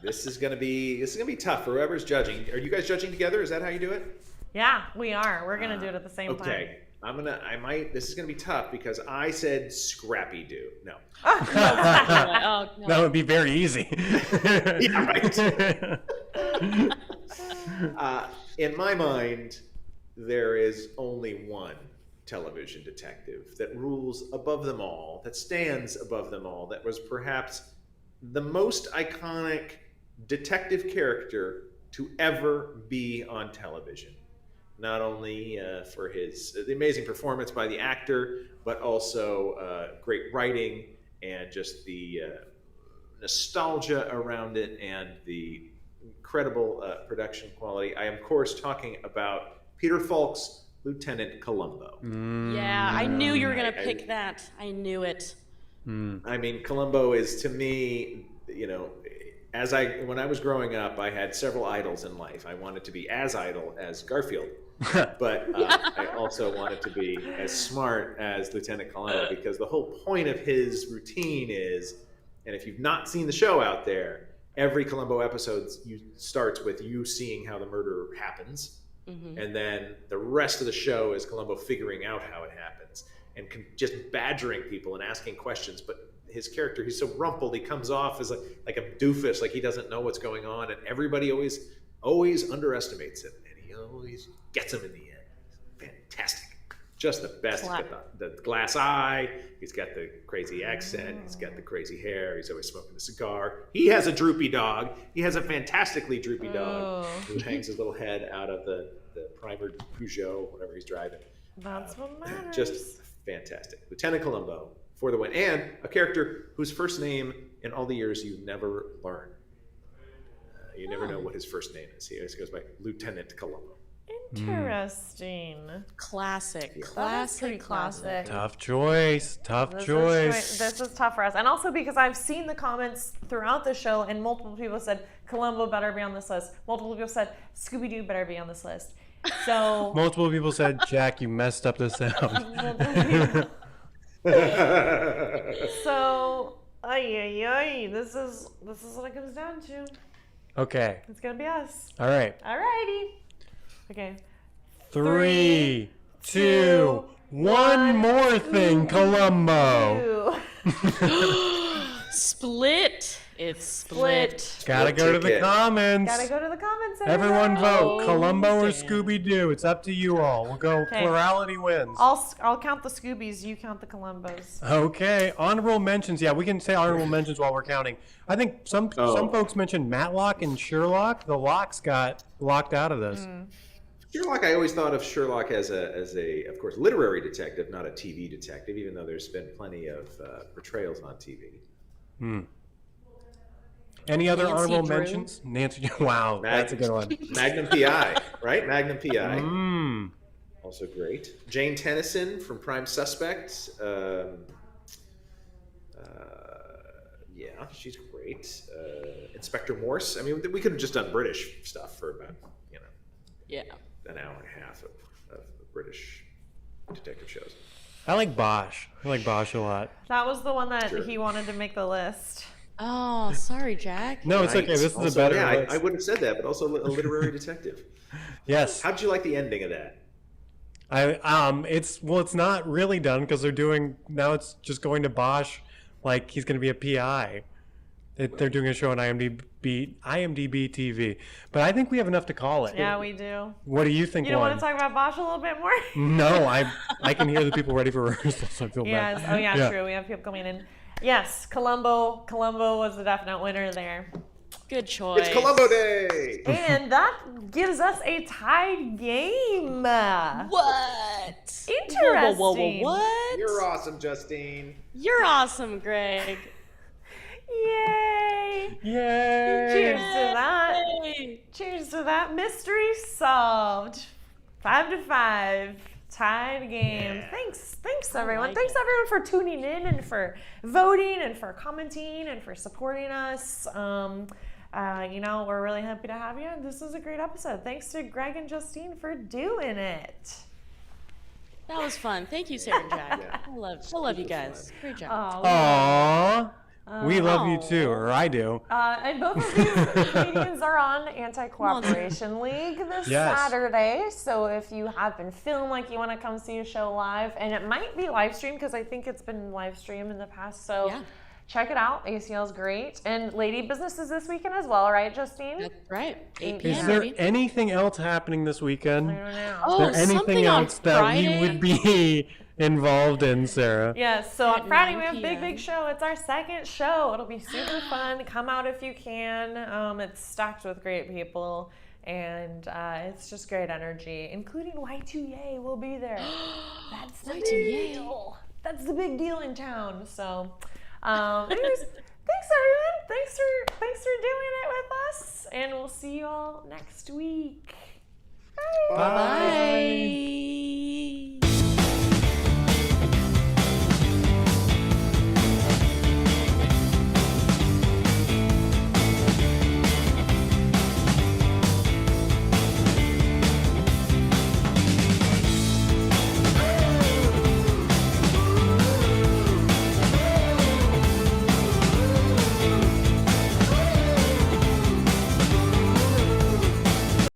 This is gonna be tough for whoever's judging. Are you guys judging together? Is that how you do it? Yeah, we are. We're gonna do it at the same time. Okay. This is gonna be tough because I said Scrappy Doo. No. Oh, no. That would be very easy. Yeah, right. In my mind, there is only one television detective that rules above them all, that stands above them all, that was perhaps the most iconic detective character to ever be on television. Not only for the amazing performance by the actor, but also great writing and just the nostalgia around it and the incredible production quality. I am, of course, talking about Peter Falk's Lieutenant Columbo. Yeah, I knew you were going to pick that. I knew it. I mean, Columbo is, to me, when I was growing up, I had several idols in life. I wanted to be as idle as Garfield, but I also wanted to be as smart as Lieutenant Columbo, because the whole point of his routine is, and if you've not seen the show out there, every Columbo episode starts with you seeing how the murder happens, and then the rest of the show is Columbo figuring out how it happens and just badgering people and asking questions. But his character, he's so rumpled, he comes off as like a doofus, like he doesn't know what's going on, and everybody always underestimates him, and he always gets him in the end. Fantastic. Just the best. He's got the glass eye, he's got the crazy accent, he's got the crazy hair, he's always smoking a cigar. He has a droopy dog. He has a fantastically droopy dog who hangs his little head out of the primered Peugeot, whatever he's driving. That's what matters. Just fantastic. Lieutenant Columbo for the win. And a character whose first name in all the years you never learn. You never know what his first name is. He always goes by Lieutenant Columbo. Interesting. Classic. That's pretty classic. Tough choice. This is tough for us. And also because I've seen the comments throughout the show, and multiple people said Columbo better be on this list. Multiple people said Scooby Doo better be on this list. So Multiple people said, Jack, you messed up the sound. So this is what it comes down to. Okay. It's gonna be us. All right. Alrighty. Okay. 3, 2, 1 more thing, Columbo. Split. It's split. Gotta go to the comments. Gotta go to the comments. Everyone vote. Oh, Columbo or damn. Scooby Doo. It's up to you all. We'll go plurality wins. I'll count the Scoobies. You count the Columbos. Okay. Honorable mentions. Yeah, we can say honorable mentions while we're counting. I think some folks mentioned Matlock and Sherlock. The Locks got locked out of this. Sherlock, I always thought of Sherlock as a, of course, literary detective, not a TV detective, even though there's been plenty of portrayals on TV. Any other Nancy honorable Drew. mentions? Nancy. Wow, that's a good one. Magnum PI, right? Magnum PI. Also great. Jane Tennyson from Prime Suspect. Yeah, she's great. Inspector Morse. I mean, we could have just done British stuff for about, Yeah. an hour and a half of British detective shows. I like Bosch. I like Bosch a lot. That was the one that Sure. he wanted to make the list. Oh, sorry, Jack. No, it's Right. okay. This is Also, a better yeah, list. I would have said that, but also a literary detective. Yes. How did you like the ending of that? It's not really done because they're doing now. It's just going to Bosch, like he's going to be a PI. They're doing a show on IMDb TV, but I think we have enough to call it. Yeah, we do. What do you think? You don't won? want to talk about Bosch a little bit more? No, I can hear the people ready for rehearsal, so I feel Yes. bad. Oh yeah, true. We have people coming in. Yes, Columbo was the definite winner there. Good choice. It's Columbo Day! And that gives us a tied game. What? Interesting. Whoa, what? You're awesome, Justine. You're awesome, Greg. Yay! Yay! Cheers to that. Yay! Cheers to that. Mystery solved. 5-5. Tied game. Yeah. Thanks everyone. like Thanks it. everyone for tuning in and for voting and for commenting and for supporting us. We're really happy to have you. This was a great episode. Thanks to Greg and Justine for doing it. That was fun. Thank you, Sarah and Jack. Yeah. I love you guys. Great job. Aww. We love you too, or I do. And both of these comedians are on Anti-Cooperation League this Saturday. So if you have been feeling like you want to come see a show live, and it might be live streamed because I think it's been live streamed in the past. So Yeah. check it out. ACL's great. And Lady Business is this weekend as well, right, Justine? That's right. 8 Is p.m. Is there baby. anything else happening this weekend? I don't know. Oh, Is there anything something on else that Friday? we would be involved in, Sarah? Yes, so on At Friday 9 we have p.m. big show. It's our second show. It'll be super fun. Come out if you can. It's stacked with great people, and it's just great energy, including Y2Yay will be there. That's the big deal. That's the big deal in town. So, anyways, thanks everyone. Thanks for doing it with us, and we'll see you all next week. Bye. Bye.